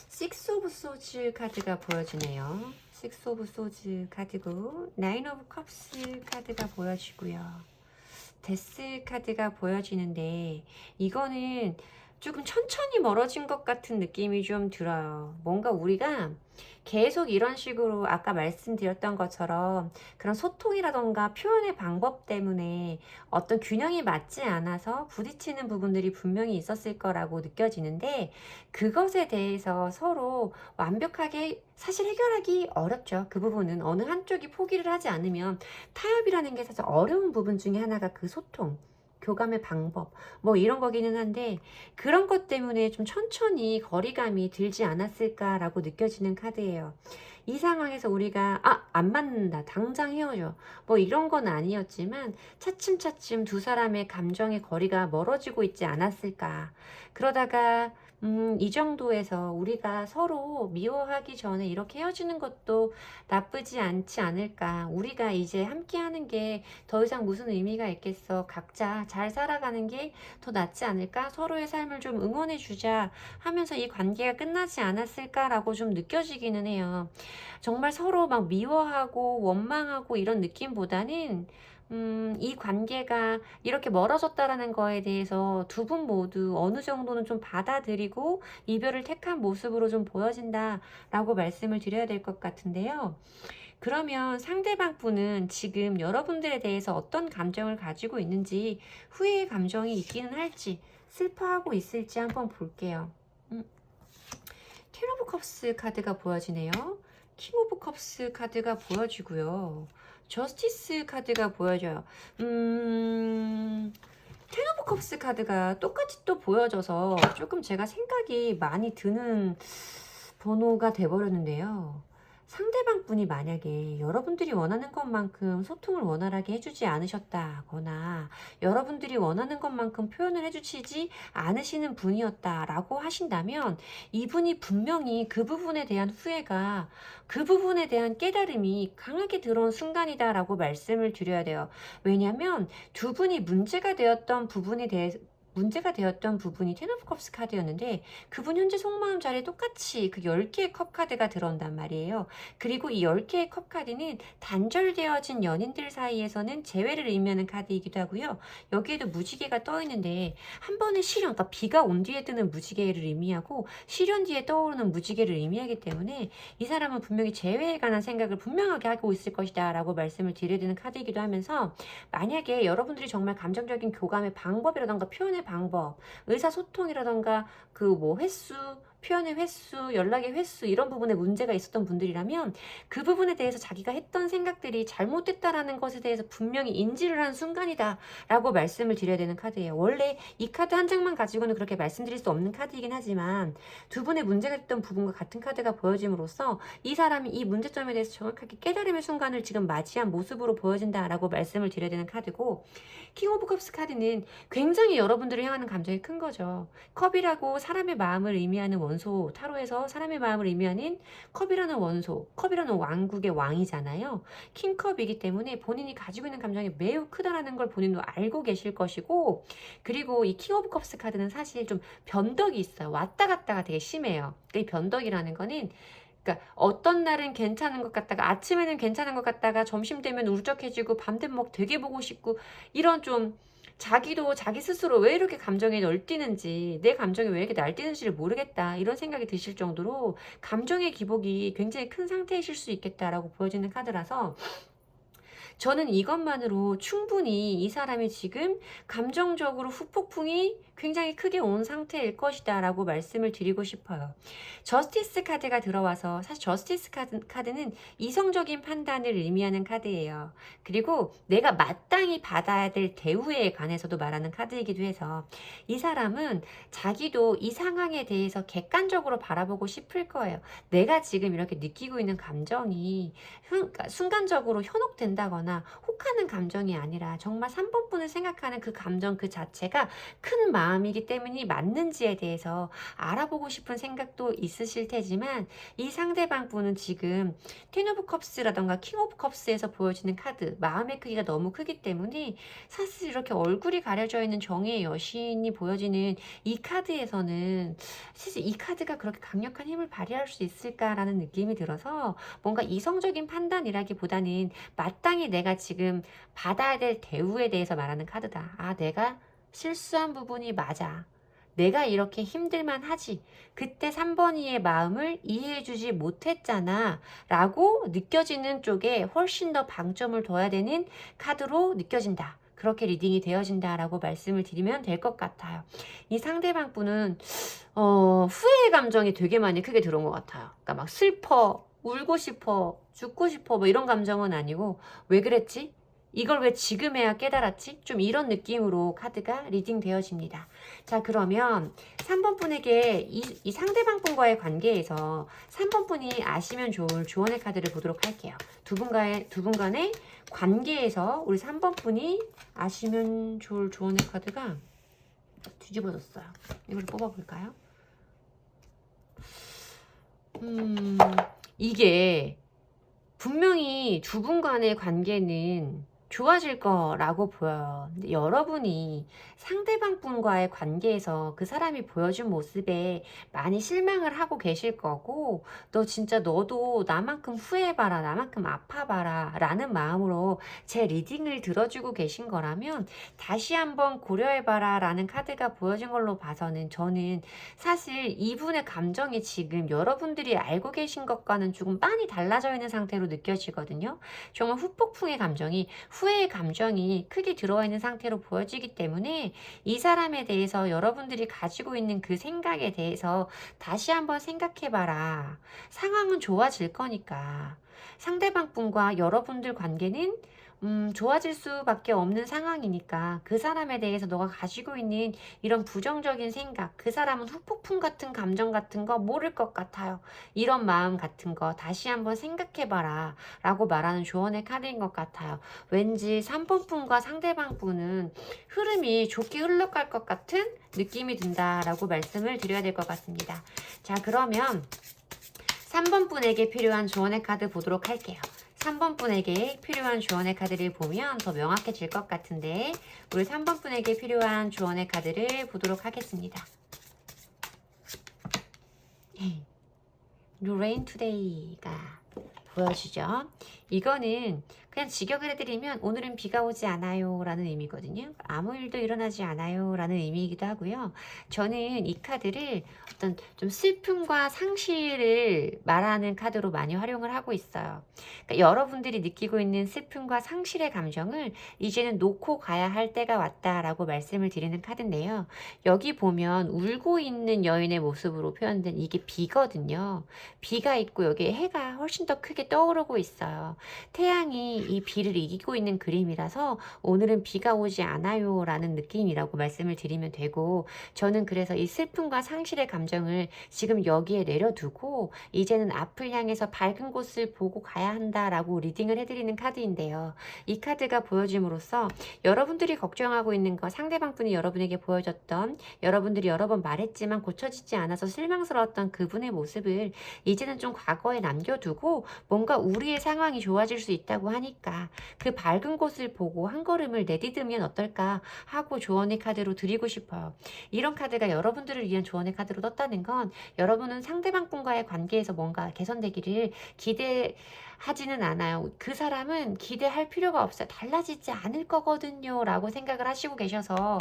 [SPEAKER 1] 식스 오브 소즈 카드가 보여주네요. 식스 오브 소즈 카드고 나인 오브 컵스 카드가 보여지고요. 데스 카드가 보여지는데 이거는 조금 천천히 멀어진 것 같은 느낌이 좀 들어요. 뭔가 우리가 계속 이런 식으로 아까 말씀드렸던 것처럼 그런 소통이라던가 표현의 방법 때문에 어떤 균형이 맞지 않아서 부딪히는 부분들이 분명히 있었을 거라고 느껴지는데 그것에 대해서 서로 완벽하게 사실 해결하기 어렵죠. 그 부분은 어느 한쪽이 포기를 하지 않으면 타협이라는 게 사실 어려운 부분 중에 하나가 그 소통, 교감의 방법 뭐 이런 거기는 한데 그런 것 때문에 좀 천천히 거리감이 들지 않았을까라고 느껴지는 카드예요. 이 상황에서 우리가 안 맞는다 당장 헤어져 뭐 이런 건 아니었지만 차츰차츰 두 사람의 감정의 거리가 멀어지고 있지 않았을까. 그러다가 이 정도에서 우리가 서로 미워하기 전에 이렇게 헤어지는 것도 나쁘지 않지 않을까. 우리가 이제 함께 하는 게 더 이상 무슨 의미가 있겠어. 각자 잘 살아가는 게 더 낫지 않을까. 서로의 삶을 좀 응원해 주자 하면서 이 관계가 끝나지 않았을까라고 좀 느껴지기는 해요. 정말 서로 막 미워하고 원망하고 이런 느낌보다는 이 관계가 이렇게 멀어졌다라는 거에 대해서 두 분 모두 어느 정도는 좀 받아들이고 이별을 택한 모습으로 좀 보여진다라고 말씀을 드려야 될 것 같은데요. 그러면 상대방 분은 지금 여러분들에 대해서 어떤 감정을 가지고 있는지 후회의 감정이 있기는 할지 슬퍼하고 있을지 한번 볼게요. 텐 오브 컵스 카드가 보여지네요. 킹 오브 컵스 카드가 보여지고요. 저스티스 카드가 보여져요. 텐 오브 컵스 카드가 똑같이 또 보여져서 조금 제가 생각이 많이 드는 번호가 돼버렸는데요. 상대방 분이 만약에 여러분들이 원하는 것만큼 소통을 원활하게 해주지 않으셨다거나 여러분들이 원하는 것만큼 표현을 해주시지 않으시는 분이었다라고 하신다면 이분이 분명히 그 부분에 대한 후회가 그 부분에 대한 깨달음이 강하게 들어온 순간이다라고 말씀을 드려야 돼요. 왜냐하면 두 분이 문제가 되었던 부분에 대해서 문제가 되었던 부분이 텐 오브 컵스 카드였는데 그분 현재 속마음 자리에 똑같이 그 10개의 컵 카드가 들어온단 말이에요. 그리고 이 10개의 컵 카드는 단절되어진 연인들 사이에서는 재회를 의미하는 카드이기도 하고요. 여기에도 무지개가 떠 있는데 한 번의 시련, 그러니까 비가 온 뒤에 뜨는 무지개를 의미하고 시련 뒤에 떠오르는 무지개를 의미하기 때문에 이 사람은 분명히 재회에 관한 생각을 분명하게 하고 있을 것이다 라고 말씀을 드려야 되는 카드이기도 하면서 만약에 여러분들이 정말 감정적인 교감의 방법이라던가 표현의 방법, 의사소통이라던가 그 뭐 횟수, 표현의 횟수, 연락의 횟수 이런 부분에 문제가 있었던 분들이라면 그 부분에 대해서 자기가 했던 생각들이 잘못됐다라는 것에 대해서 분명히 인지를 한 순간이다 라고 말씀을 드려야 되는 카드예요. 원래 이 카드 한 장만 가지고는 그렇게 말씀드릴 수 없는 카드이긴 하지만 두 분의 문제가 됐던 부분과 같은 카드가 보여짐으로써 이 사람이 이 문제점에 대해서 정확하게 깨달음의 순간을 지금 맞이한 모습으로 보여진다라고 말씀을 드려야 되는 카드고 킹 오브 컵스 카드는 굉장히 여러분들을 향하는 감정이 큰 거죠. 컵이라고 사람의 마음을 의미하는 원소, 타로에서 사람의 마음을 의미하는 컵이라는 원소, 컵이라는 왕국의 왕이잖아요. 킹컵이기 때문에 본인이 가지고 있는 감정이 매우 크다라는 걸 본인도 알고 계실 것이고 그리고 이 킹 오브 컵스 카드는 사실 좀 변덕이 있어요. 왔다 갔다가 되게 심해요. 이 변덕이라는 거는 그러니까 어떤 날은 괜찮은 것 같다가 아침에는 괜찮은 것 같다가 점심 되면 울적해지고 밤 되면 막 되게 보고 싶고 이런 좀 자기도 자기 스스로 왜 이렇게 감정에 널뛰는지 내 감정이 왜 이렇게 날뛰는지를 모르겠다 이런 생각이 드실 정도로 감정의 기복이 굉장히 큰 상태이실 수 있겠다라고 보여지는 카드라서 저는 이것만으로 충분히 이 사람이 지금 감정적으로 후폭풍이 굉장히 크게 온 상태일 것이다 라고 말씀을 드리고 싶어요. 저스티스 카드가 들어와서 사실 저스티스 카드는 이성적인 판단을 의미하는 카드예요. 그리고 내가 마땅히 받아야 될 대우에 관해서도 말하는 카드이기도 해서 이 사람은 자기도 이 상황에 대해서 객관적으로 바라보고 싶을 거예요. 내가 지금 이렇게 느끼고 있는 감정이 그러니까 순간적으로 현혹된다거나 혹하는 감정이 아니라 정말 3번분을 생각하는 그 감정 그 자체가 큰 마음이기 때문이 맞는지에 대해서 알아보고 싶은 생각도 있으실 테지만 이 상대방 분은 지금 텐 오브 컵스라던가 킹 오브 컵스에서 보여지는 카드 마음의 크기가 너무 크기 때문에 사실 이렇게 얼굴이 가려져 있는 정의의 여신이 보여지는 이 카드에서는 사실 이 카드가 그렇게 강력한 힘을 발휘할 수 있을까라는 느낌이 들어서 뭔가 이성적인 판단이라기보다는 마땅히 내가 지금 받아야 될 대우에 대해서 말하는 카드다. 아, 내가 실수한 부분이 맞아. 내가 이렇게 힘들만 하지. 그때 3번이의 마음을 이해해주지 못했잖아. 라고 느껴지는 쪽에 훨씬 더 방점을 둬야 되는 카드로 느껴진다. 그렇게 리딩이 되어진다라고 말씀을 드리면 될 것 같아요. 이 상대방 분은 후회의 감정이 되게 많이 크게 들어온 것 같아요. 그러니까 막 슬퍼, 울고 싶어, 죽고 싶어 뭐 이런 감정은 아니고 왜 그랬지? 이걸 왜 지금 해야 깨달았지? 좀 이런 느낌으로 카드가 리딩 되어집니다. 자, 그러면 3번 분에게 이 상대방 분과의 관계에서 3번 분이 아시면 좋을 조언의 카드를 보도록 할게요. 두 분 간의 관계에서 우리 3번 분이 아시면 좋을 조언의 카드가 뒤집어졌어요. 이걸 뽑아볼까요? 이게 분명히 두 분 간의 관계는 좋아질 거라고 보여요. 근데 여러분이 상대방 분과의 관계에서 그 사람이 보여준 모습에 많이 실망을 하고 계실 거고, 너 진짜 너도 나만큼 후회해봐라, 나만큼 아파봐라 라는 마음으로 제 리딩을 들어주고 계신 거라면 다시 한번 고려해봐라 라는 카드가 보여진 걸로 봐서는 저는 사실 이분의 감정이 지금 여러분들이 알고 계신 것과는 조금 많이 달라져 있는 상태로 느껴지거든요. 정말 후폭풍의 감정이 후회의 감정이 크게 들어와 있는 상태로 보여지기 때문에 이 사람에 대해서 여러분들이 가지고 있는 그 생각에 대해서 다시 한번 생각해봐라. 상황은 좋아질 거니까. 상대방 분과 여러분들 관계는 좋아질 수밖에 없는 상황이니까 그 사람에 대해서 너가 가지고 있는 이런 부정적인 생각, 그 사람은 후폭풍 같은 감정 같은 거 모를 것 같아요. 이런 마음 같은 거 다시 한번 생각해봐라 라고 말하는 조언의 카드인 것 같아요. 왠지 3번 분과 상대방 분은 흐름이 좋게 흘러갈 것 같은 느낌이 든다라고 말씀을 드려야 될 것 같습니다. 자, 그러면 3번 분에게 필요한 조언의 카드 보도록 할게요. 3번 분에게 필요한 조언의 카드를 보면 더 명확해질 것 같은데 우리 3번 분에게 필요한 조언의 카드를 보도록 하겠습니다. Rain Today가 보여주죠. 이거는 그냥 직역을 해드리면 오늘은 비가 오지 않아요 라는 의미거든요. 아무 일도 일어나지 않아요 라는 의미이기도 하고요. 저는 이 카드를 어떤 좀 슬픔과 상실을 말하는 카드로 많이 활용을 하고 있어요. 그러니까 여러분들이 느끼고 있는 슬픔과 상실의 감정을 이제는 놓고 가야 할 때가 왔다라고 말씀을 드리는 카드인데요. 여기 보면 울고 있는 여인의 모습으로 표현된 이게 비거든요. 비가 있고 여기에 해가 훨씬 더 크게 떠오르고 있어요. 태양이 이 비를 이기고 있는 그림이라서 오늘은 비가 오지 않아요 라는 느낌이라고 말씀을 드리면 되고, 저는 그래서 이 슬픔과 상실의 감정을 지금 여기에 내려두고 이제는 앞을 향해서 밝은 곳을 보고 가야 한다라고 리딩을 해드리는 카드인데요. 이 카드가 보여짐으로써 여러분들이 걱정하고 있는 거, 상대방 분이 여러분에게 보여줬던, 여러분들이 여러 번 말했지만 고쳐지지 않아서 실망스러웠던 그분의 모습을 이제는 좀 과거에 남겨두고 뭔가 우리의 상황이 좋아질 수 있다고 하니까 그 밝은 곳을 보고 한 걸음을 내디디면 어떨까 하고 조언의 카드로 드리고 싶어요. 이런 카드가 여러분들을 위한 조언의 카드로 떴다는 건 여러분은 상대방 분과의 관계에서 뭔가 개선되기를 기대하지는 않아요. 그 사람은 기대할 필요가 없어요. 달라지지 않을 거거든요 라고 생각을 하시고 계셔서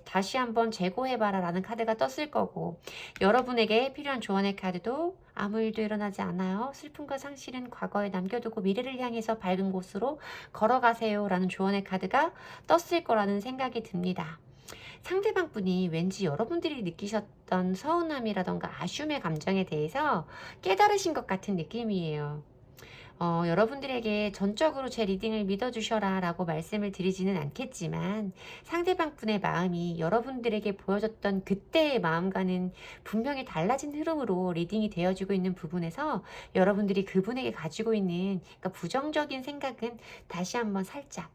[SPEAKER 1] 다시 한번 재고해봐라 라는 카드가 떴을 거고, 여러분에게 필요한 조언의 카드도 아무 일도 일어나지 않아요. 슬픔과 상실은 과거에 남겨두고 미래를 향해서 밝은 곳으로 걸어가세요 라는 조언의 카드가 떴을 거라는 생각이 듭니다. 상대방 분이 왠지 여러분들이 느끼셨던 서운함이라던가 아쉬움의 감정에 대해서 깨달으신 것 같은 느낌이에요. 여러분들에게 전적으로 제 리딩을 믿어주셔라 라고 말씀을 드리지는 않겠지만 상대방 분의 마음이 여러분들에게 보여줬던 그때의 마음과는 분명히 달라진 흐름으로 리딩이 되어지고 있는 부분에서 여러분들이 그분에게 가지고 있는, 그러니까 부정적인 생각은 다시 한번 살짝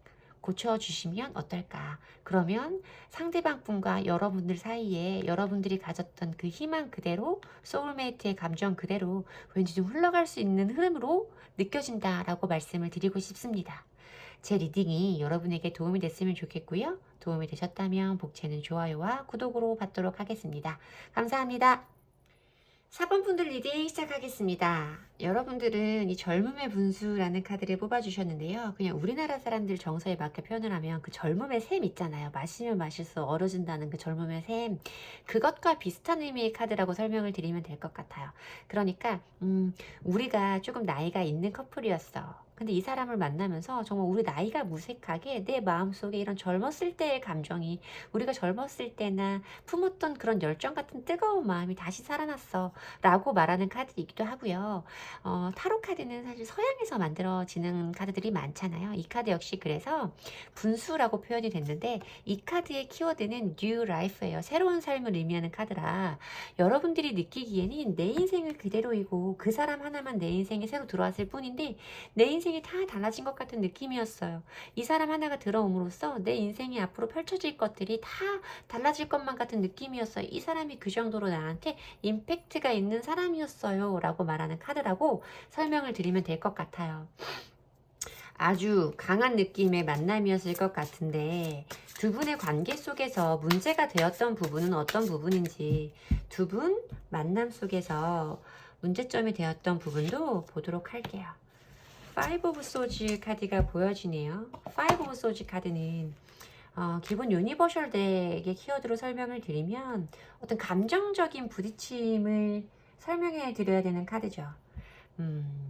[SPEAKER 1] 고쳐주시면 어떨까. 그러면 상대방 분과 여러분들 사이에 여러분들이 가졌던 그 희망 그대로, 소울메이트의 감정 그대로 왠지 좀 흘러갈 수 있는 흐름으로 느껴진다라고 말씀을 드리고 싶습니다. 제 리딩이 여러분에게 도움이 됐으면 좋겠고요. 도움이 되셨다면 복채는 좋아요와 구독으로 받도록 하겠습니다. 감사합니다. 4번 분들 리딩 시작하겠습니다. 여러분들은 이 젊음의 분수라는 카드를 뽑아주셨는데요. 그냥 우리나라 사람들 정서에 맞게 표현을 하면 그 젊음의 샘 있잖아요. 마시면 마실수록 얼어진다는 그 젊음의 샘. 그것과 비슷한 의미의 카드라고 설명을 드리면 될 것 같아요. 그러니까 우리가 조금 나이가 있는 커플이었어. 근데 이 사람을 만나면서 정말 우리 나이가 무색하게 내 마음속에 이런 젊었을 때의 감정이, 우리가 젊었을 때나 품었던 그런 열정 같은 뜨거운 마음이 다시 살아났어 라고 말하는 카드이기도 하고요. 타로 카드는 사실 서양에서 만들어지는 카드들이 많잖아요. 이 카드 역시 그래서 분수라고 표현이 됐는데, 이 카드의 키워드는 New Life예요. 새로운 삶을 의미하는 카드라 여러분들이 느끼기에는 내 인생은 그대로이고 그 사람 하나만 내 인생에 새로 들어왔을 뿐인데 내 인생이 다 달라진 것 같은 느낌이었어요. 이 사람 하나가 들어옴으로써 내 인생이 앞으로 펼쳐질 것들이 다 달라질 것만 같은 느낌이었어요. 이 사람이 그 정도로 나한테 임팩트가 있는 사람이었어요 라고 말하는 카드라고 설명을 드리면 될 것 같아요. 아주 강한 느낌의 만남이었을 것 같은데, 두 분의 관계 속에서 문제가 되었던 부분은 어떤 부분인지, 두 분 만남 속에서 문제점이 되었던 부분도 보도록 할게요. Five of Swords 카드가 보여지네요. Five of Swords 카드는 기본 유니버셜 덱의 키워드로 설명을 드리면 어떤 감정적인 부딪힘을 설명해 드려야 되는 카드죠.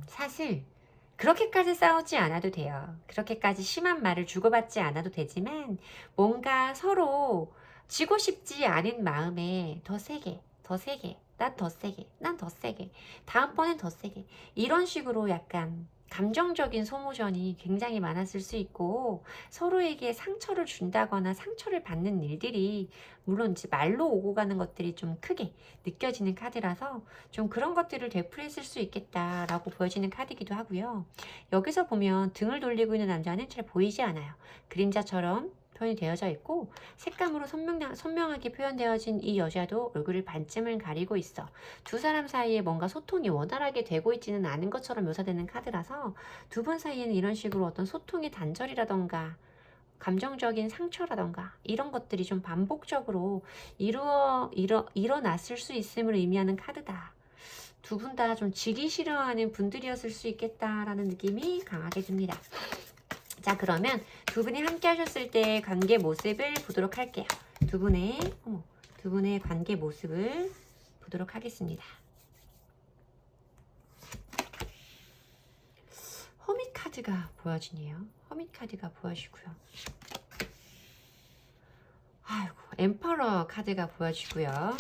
[SPEAKER 1] 사실 그렇게까지 싸우지 않아도 돼요. 그렇게까지 심한 말을 주고받지 않아도 되지만 뭔가 서로 지고 싶지 않은 마음에 더 세게, 난 더 세게, 난 더 세게, 다음번엔 더 세게, 이런 식으로 약간 감정적인 소모전이 굉장히 많았을 수 있고, 서로에게 상처를 준다거나 상처를 받는 일들이 물론 이제 말로 오고 가는 것들이 좀 크게 느껴지는 카드라서 좀 그런 것들을 되풀이했을 수 있겠다라고 보여지는 카드이기도 하고요. 여기서 보면 등을 돌리고 있는 남자는 잘 보이지 않아요. 그림자처럼 표현이 되어져 있고, 색감으로 선명하게 표현되어진 이 여자도 얼굴을 반쯤을 가리고 있어. 두 사람 사이에 뭔가 소통이 원활하게 되고 있지는 않은 것처럼 묘사되는 카드라서 두 분 사이에는 이런 식으로 어떤 소통의 단절이라던가 감정적인 상처라던가 이런 것들이 좀 반복적으로 일어났을 수 있음을 의미하는 카드다. 두 분 다 좀 지기 싫어하는 분들이었을 수 있겠다라는 느낌이 강하게 듭니다. 자, 그러면 두 분이 함께 하셨을 때의 관계 모습을 보도록 할게요. 두 분의 관계 모습을 보도록 하겠습니다. 허밋 카드가 보여지네요. 허밋 카드가 보여지고요. 아이고, 엠퍼러 카드가 보여지고요.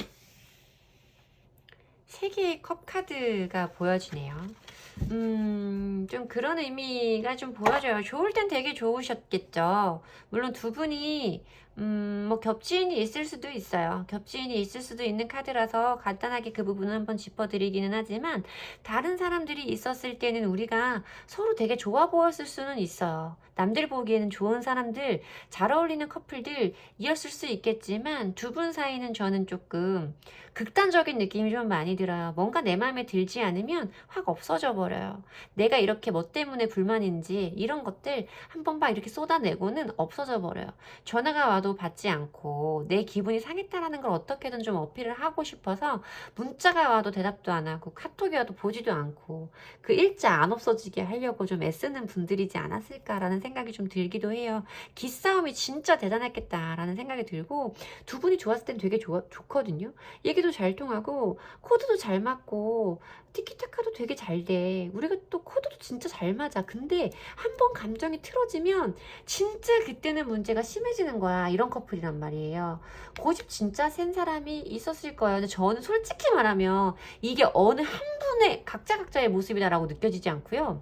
[SPEAKER 1] 세 개의 컵 카드가 보여지네요. 좀 그런 의미가 좀 보여져요. 좋을 땐 되게 좋으셨겠죠. 물론 두 분이 뭐 겹지인이 있을 수도 있어요. 겹지인이 있을 수도 있는 카드라서 간단하게 그 부분을 한번 짚어드리기는 하지만, 다른 사람들이 있었을 때는 우리가 서로 되게 좋아 보였을 수는 있어요. 남들 보기에는 좋은 사람들, 잘 어울리는 커플들이었을 수 있겠지만 두 분 사이는 저는 조금 극단적인 느낌이 좀 많이 들어요. 뭔가 내 마음에 들지 않으면 확 없어져 버려요. 내가 이렇게 뭐 때문에 불만인지 이런 것들 한 번 막 이렇게 쏟아내고는 없어져 버려요. 전화가 와도 받지 않고 내 기분이 상했다라는 걸 어떻게든 좀 어필을 하고 싶어서 문자가 와도 대답도 안 하고 카톡이 와도 보지도 않고 그 일자 안 없어지게 하려고 좀 애쓰는 분들이지 않았을까라는 생각이 좀 들기도 해요. 기싸움이 진짜 대단했겠다라는 생각이 들고, 두 분이 좋았을 땐 되게 좋거든요. 얘기도 잘 통하고 코드도 잘 맞고 티키타카도 되게 잘 돼. 우리가 또 코드도 진짜 잘 맞아. 근데 한 번 감정이 틀어지면 진짜 그때는 문제가 심해지는 거야. 이런 커플이란 말이에요. 고집 진짜 센 사람이 있었을 거예요. 근데 저는 솔직히 말하면 이게 어느 한 분의 각자의 모습이다라고 느껴지지 않고요.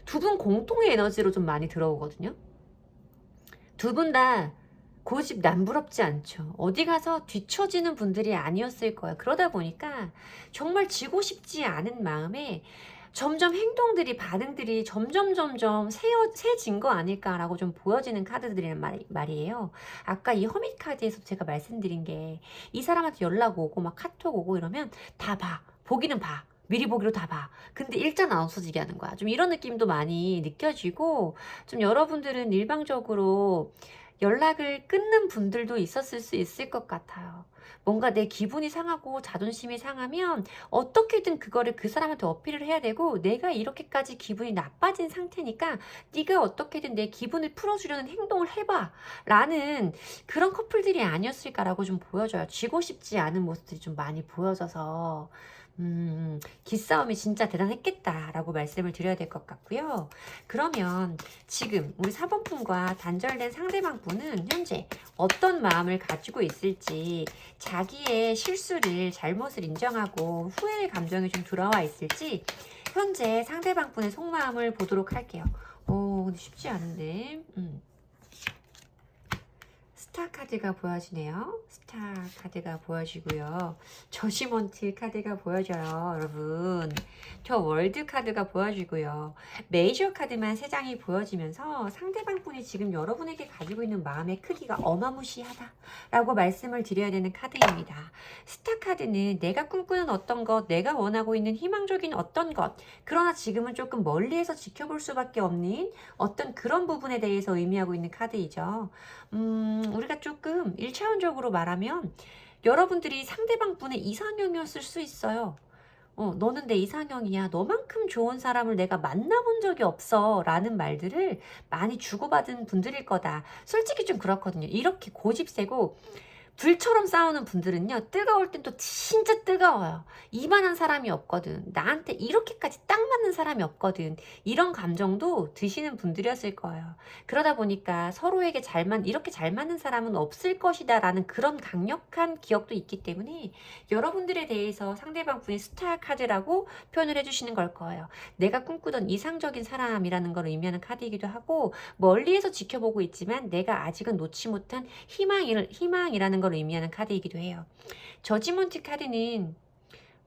[SPEAKER 1] 두 분 공통의 에너지로 좀 많이 들어오거든요. 두 분 다 고집 남부럽지 않죠. 어디 가서 뒤처지는 분들이 아니었을 거예요. 그러다 보니까 정말 지고 싶지 않은 마음에 점점 행동들이, 반응들이 점점 세진 거 아닐까라고 좀 보여지는 카드들이란 말이에요. 아까 이 허밋 카드에서 제가 말씀드린 게 이 사람한테 연락 오고 막 카톡 오고 이러면 다 봐. 보기는 봐. 미리 보기로 다 봐. 근데 일자는 안 없어지게 하는 거야. 좀 이런 느낌도 많이 느껴지고, 좀 여러분들은 일방적으로 연락을 끊는 분들도 있었을 수 있을 것 같아요. 뭔가 내 기분이 상하고 자존심이 상하면 어떻게든 그거를 그 사람한테 어필을 해야 되고, 내가 이렇게까지 기분이 나빠진 상태니까 네가 어떻게든 내 기분을 풀어주려는 행동을 해봐 라는 그런 커플들이 아니었을까라고 좀 보여져요. 쥐고 싶지 않은 모습들이 좀 많이 보여져서 기싸움이 진짜 대단했겠다라고 말씀을 드려야 될 것 같고요. 그러면 지금 우리 4번 분과 단절된 상대방 분은 현재 어떤 마음을 가지고 있을지, 자기의 실수를, 잘못을 인정하고 후회의 감정이 좀 들어와 있을지 현재 상대방 분의 속마음을 보도록 할게요. 근데 쉽지 않은데. 스타 카드가 보여지네요. 스타 카드가 보여지고요. 저지먼트 카드가 보여져요, 여러분. 저 월드 카드가 보여지고요. 메이저 카드만 3장이 보여지면서 상대방 분이 지금 여러분에게 가지고 있는 마음의 크기가 어마무시하다라고 말씀을 드려야 되는 카드입니다. 스타 카드는 내가 꿈꾸는 어떤 것, 내가 원하고 있는 희망적인 어떤 것, 그러나 지금은 조금 멀리에서 지켜볼 수밖에 없는 어떤 그런 부분에 대해서 의미하고 있는 카드이죠. 우리가 조금 1차원적으로 말하면 여러분들이 상대방 분의 이상형이었을 수 있어요. 너는 내 이상형이야. 너만큼 좋은 사람을 내가 만나본 적이 없어. 라는 말들을 많이 주고받은 분들일 거다. 솔직히 좀 그렇거든요. 이렇게 고집세고 불처럼 싸우는 분들은요, 뜨거울 땐 또 진짜 뜨거워요. 이만한 사람이 없거든. 나한테 이렇게까지 딱 맞는 사람이 없거든. 이런 감정도 드시는 분들이었을 거예요. 그러다 보니까 서로에게 이렇게 잘 맞는 사람은 없을 것이다 라는 그런 강력한 기억도 있기 때문에 여러분들에 대해서 상대방 분이 스타 카드라고 표현을 해주시는 걸 거예요. 내가 꿈꾸던 이상적인 사람이라는 걸 의미하는 카드이기도 하고, 멀리에서 지켜보고 있지만 내가 아직은 놓지 못한 희망이라는 걸 의미하는 카드이기도 해요. 저지먼트 카드는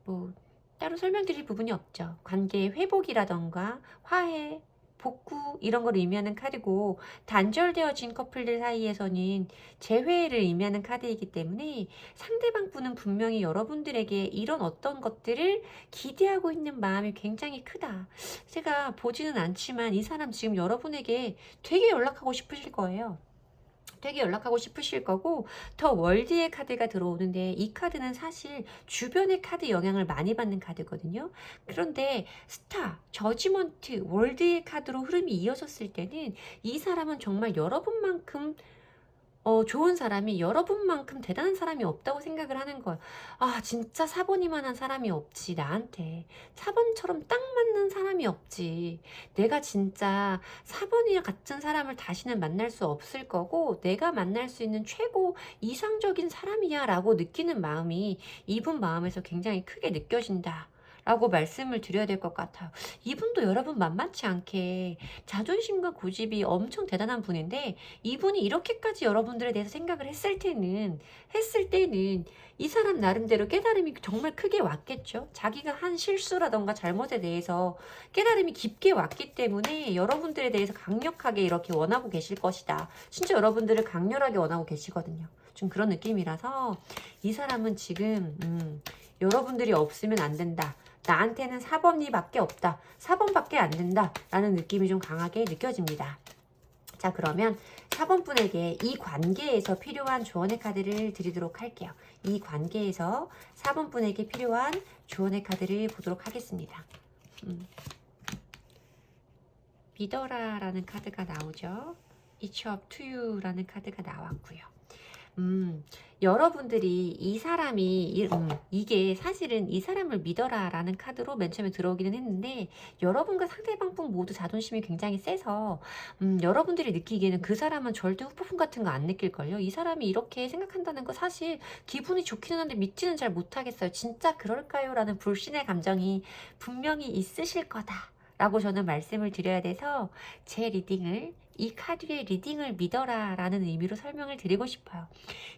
[SPEAKER 1] 뭐 따로 설명드릴 부분이 없죠. 관계의 회복이라던가 화해, 복구 이런 걸 의미하는 카드고, 단절되어진 커플들 사이에서는 재회를 의미하는 카드이기 때문에 상대방 분은 분명히 여러분들에게 이런 어떤 것들을 기대하고 있는 마음이 굉장히 크다. 제가 보지는 않지만 이 사람 지금 여러분에게 되게 연락하고 싶으실 거예요. 되게 연락하고 싶으실 거고, 더 월드의 카드가 들어오는데 이 카드는 사실 주변의 카드 영향을 많이 받는 카드거든요. 그런데 스타, 저지먼트, 월드의 카드로 흐름이 이어졌을 때는 이 사람은 정말 여러분만큼 좋은 사람이, 여러분만큼 대단한 사람이 없다고 생각을 하는 거예요. 진짜 4번이만한 사람이 없지. 나한테 4번처럼 딱 맞는 사람이 없지. 내가 진짜 4번이 같은 사람을 다시는 만날 수 없을 거고, 내가 만날 수 있는 최고 이상적인 사람이야 라고 느끼는 마음이 이분 마음에서 굉장히 크게 느껴진다 라고 말씀을 드려야 될 것 같아요. 이분도 여러분 만만치 않게 자존심과 고집이 엄청 대단한 분인데, 이분이 이렇게까지 여러분들에 대해서 생각을 했을 때는 이 사람 나름대로 깨달음이 정말 크게 왔겠죠. 자기가 한 실수라던가 잘못에 대해서 깨달음이 깊게 왔기 때문에 여러분들에 대해서 강력하게 이렇게 원하고 계실 것이다. 진짜 여러분들을 강렬하게 원하고 계시거든요. 좀 그런 느낌이라서 이 사람은 지금 여러분들이 없으면 안 된다. 나한테는 4번이밖에 없다. 4번밖에 안 된다. 라는 느낌이 좀 강하게 느껴집니다. 자, 그러면 4번 분에게 이 관계에서 필요한 조언의 카드를 드리도록 할게요. 이 관계에서 4번 분에게 필요한 조언의 카드를 보도록 하겠습니다. 믿어라라는 카드가 나오죠. It's up to you라는 카드가 나왔고요. 여러분들이 이 사람이 이게 사실은 이 사람을 믿어라 라는 카드로 맨 처음에 들어오기는 했는데, 여러분과 상대방 분 모두 자존심이 굉장히 세서 여러분들이 느끼기에는 그 사람은 절대 후폭풍 같은 거 안 느낄걸요. 이 사람이 이렇게 생각한다는 거 사실 기분이 좋기는 한데 믿지는 잘 못하겠어요. 진짜 그럴까요? 라는 불신의 감정이 분명히 있으실 거다 라고 저는 말씀을 드려야 돼서 제 리딩을 이 카드의 리딩을 믿어라 라는 의미로 설명을 드리고 싶어요.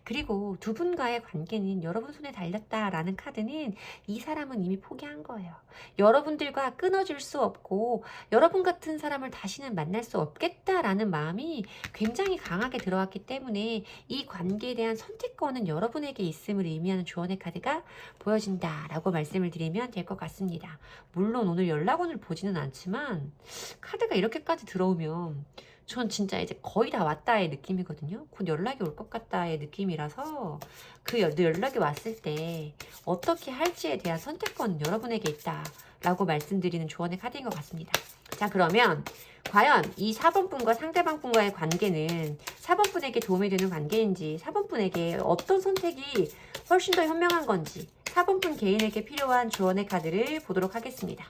[SPEAKER 1] 그리고 두 분과의 관계는 여러분 손에 달렸다라는 카드는 이 사람은 이미 포기한 거예요. 여러분들과 끊어질 수 없고 여러분 같은 사람을 다시는 만날 수 없겠다라는 마음이 굉장히 강하게 들어왔기 때문에 이 관계에 대한 선택권은 여러분에게 있음을 의미하는 조언의 카드가 보여진다라고 말씀을 드리면 될 것 같습니다. 물론 오늘 연락원을 보지는 않지만 카드가 이렇게까지 들어오면 전 진짜 이제 거의 다 왔다의 느낌이거든요. 곧 연락이 올 것 같다의 느낌이라서 그 연락이 왔을 때 어떻게 할지에 대한 선택권은 여러분에게 있다라고 말씀드리는 조언의 카드인 것 같습니다. 자, 그러면 과연 이 4번 분과 상대방 분과의 관계는 4번 분에게 도움이 되는 관계인지, 4번 분에게 어떤 선택이 훨씬 더 현명한 건지 4번 분 개인에게 필요한 조언의 카드를 보도록 하겠습니다.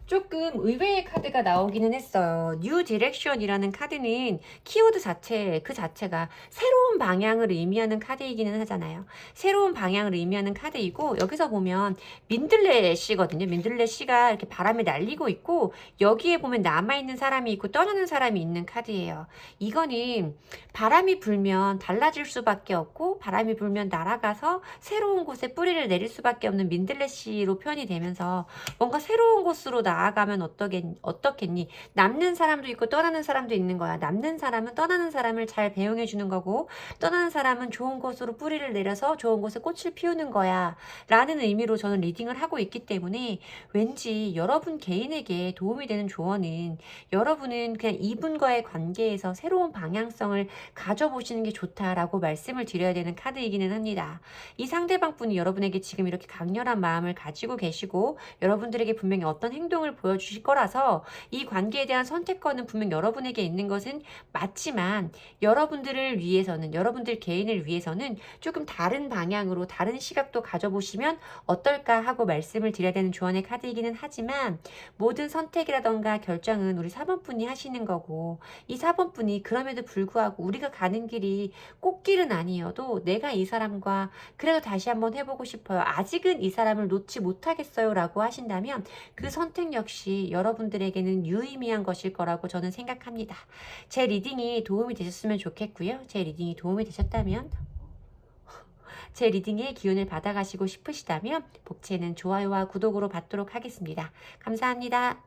[SPEAKER 1] 조금 의외의 카드가 나오기는 했어요. New Direction이라는 카드는 키워드 그 자체가 새로운 방향을 의미하는 카드이기는 하잖아요. 새로운 방향을 의미하는 카드이고, 여기서 보면 민들레씨거든요. 민들레씨가 이렇게 바람에 날리고 있고, 여기에 보면 남아있는 사람이 있고 떠나는 사람이 있는 카드예요. 이거는 바람이 불면 달라질 수밖에 없고, 바람이 불면 날아가서 새로운 곳에 뿌리를 내릴 수밖에 없는 민들레씨로 표현이 되면서 뭔가 새로운 곳으로 나아가면 어떻겠니? 남는 사람도 있고 떠나는 사람도 있는 거야. 남는 사람은 떠나는 사람을 잘 배웅해 주는 거고, 떠나는 사람은 좋은 곳으로 뿌리를 내려서 좋은 곳에 꽃을 피우는 거야 라는 의미로 저는 리딩을 하고 있기 때문에 왠지 여러분 개인에게 도움이 되는 조언은, 여러분은 그냥 이분과의 관계에서 새로운 방향성을 가져보시는 게 좋다라고 말씀을 드려야 되는 카드이기는 합니다. 이 상대방 분이 여러분에게 지금 이렇게 강렬한 마음을 가지고 계시고 여러분들에게 분명히 어떤 행동을 보여주실 거라서 이 관계에 대한 선택권은 분명 여러분에게 있는 것은 맞지만, 여러분들을 위해서는, 여러분들 개인을 위해서는 조금 다른 방향으로 다른 시각도 가져보시면 어떨까 하고 말씀을 드려야 되는 조언의 카드이기는 하지만, 모든 선택이라던가 결정은 우리 4번 분이 하시는 거고, 이 4번 분이 그럼에도 불구하고 우리가 가는 길이 꽃길은 아니어도 내가 이 사람과 그래도 다시 한번 해보고 싶어요, 아직은 이 사람을 놓지 못하겠어요 라고 하신다면 그 선택 역시 여러분들에게는 유의미한 것일 거라고 저는 생각합니다. 제 리딩이 도움이 되셨으면 좋겠고요. 제 리딩이 도움이 되셨다면, 제 리딩의 기운을 받아가시고 싶으시다면 복채는 좋아요와 구독으로 받도록 하겠습니다. 감사합니다.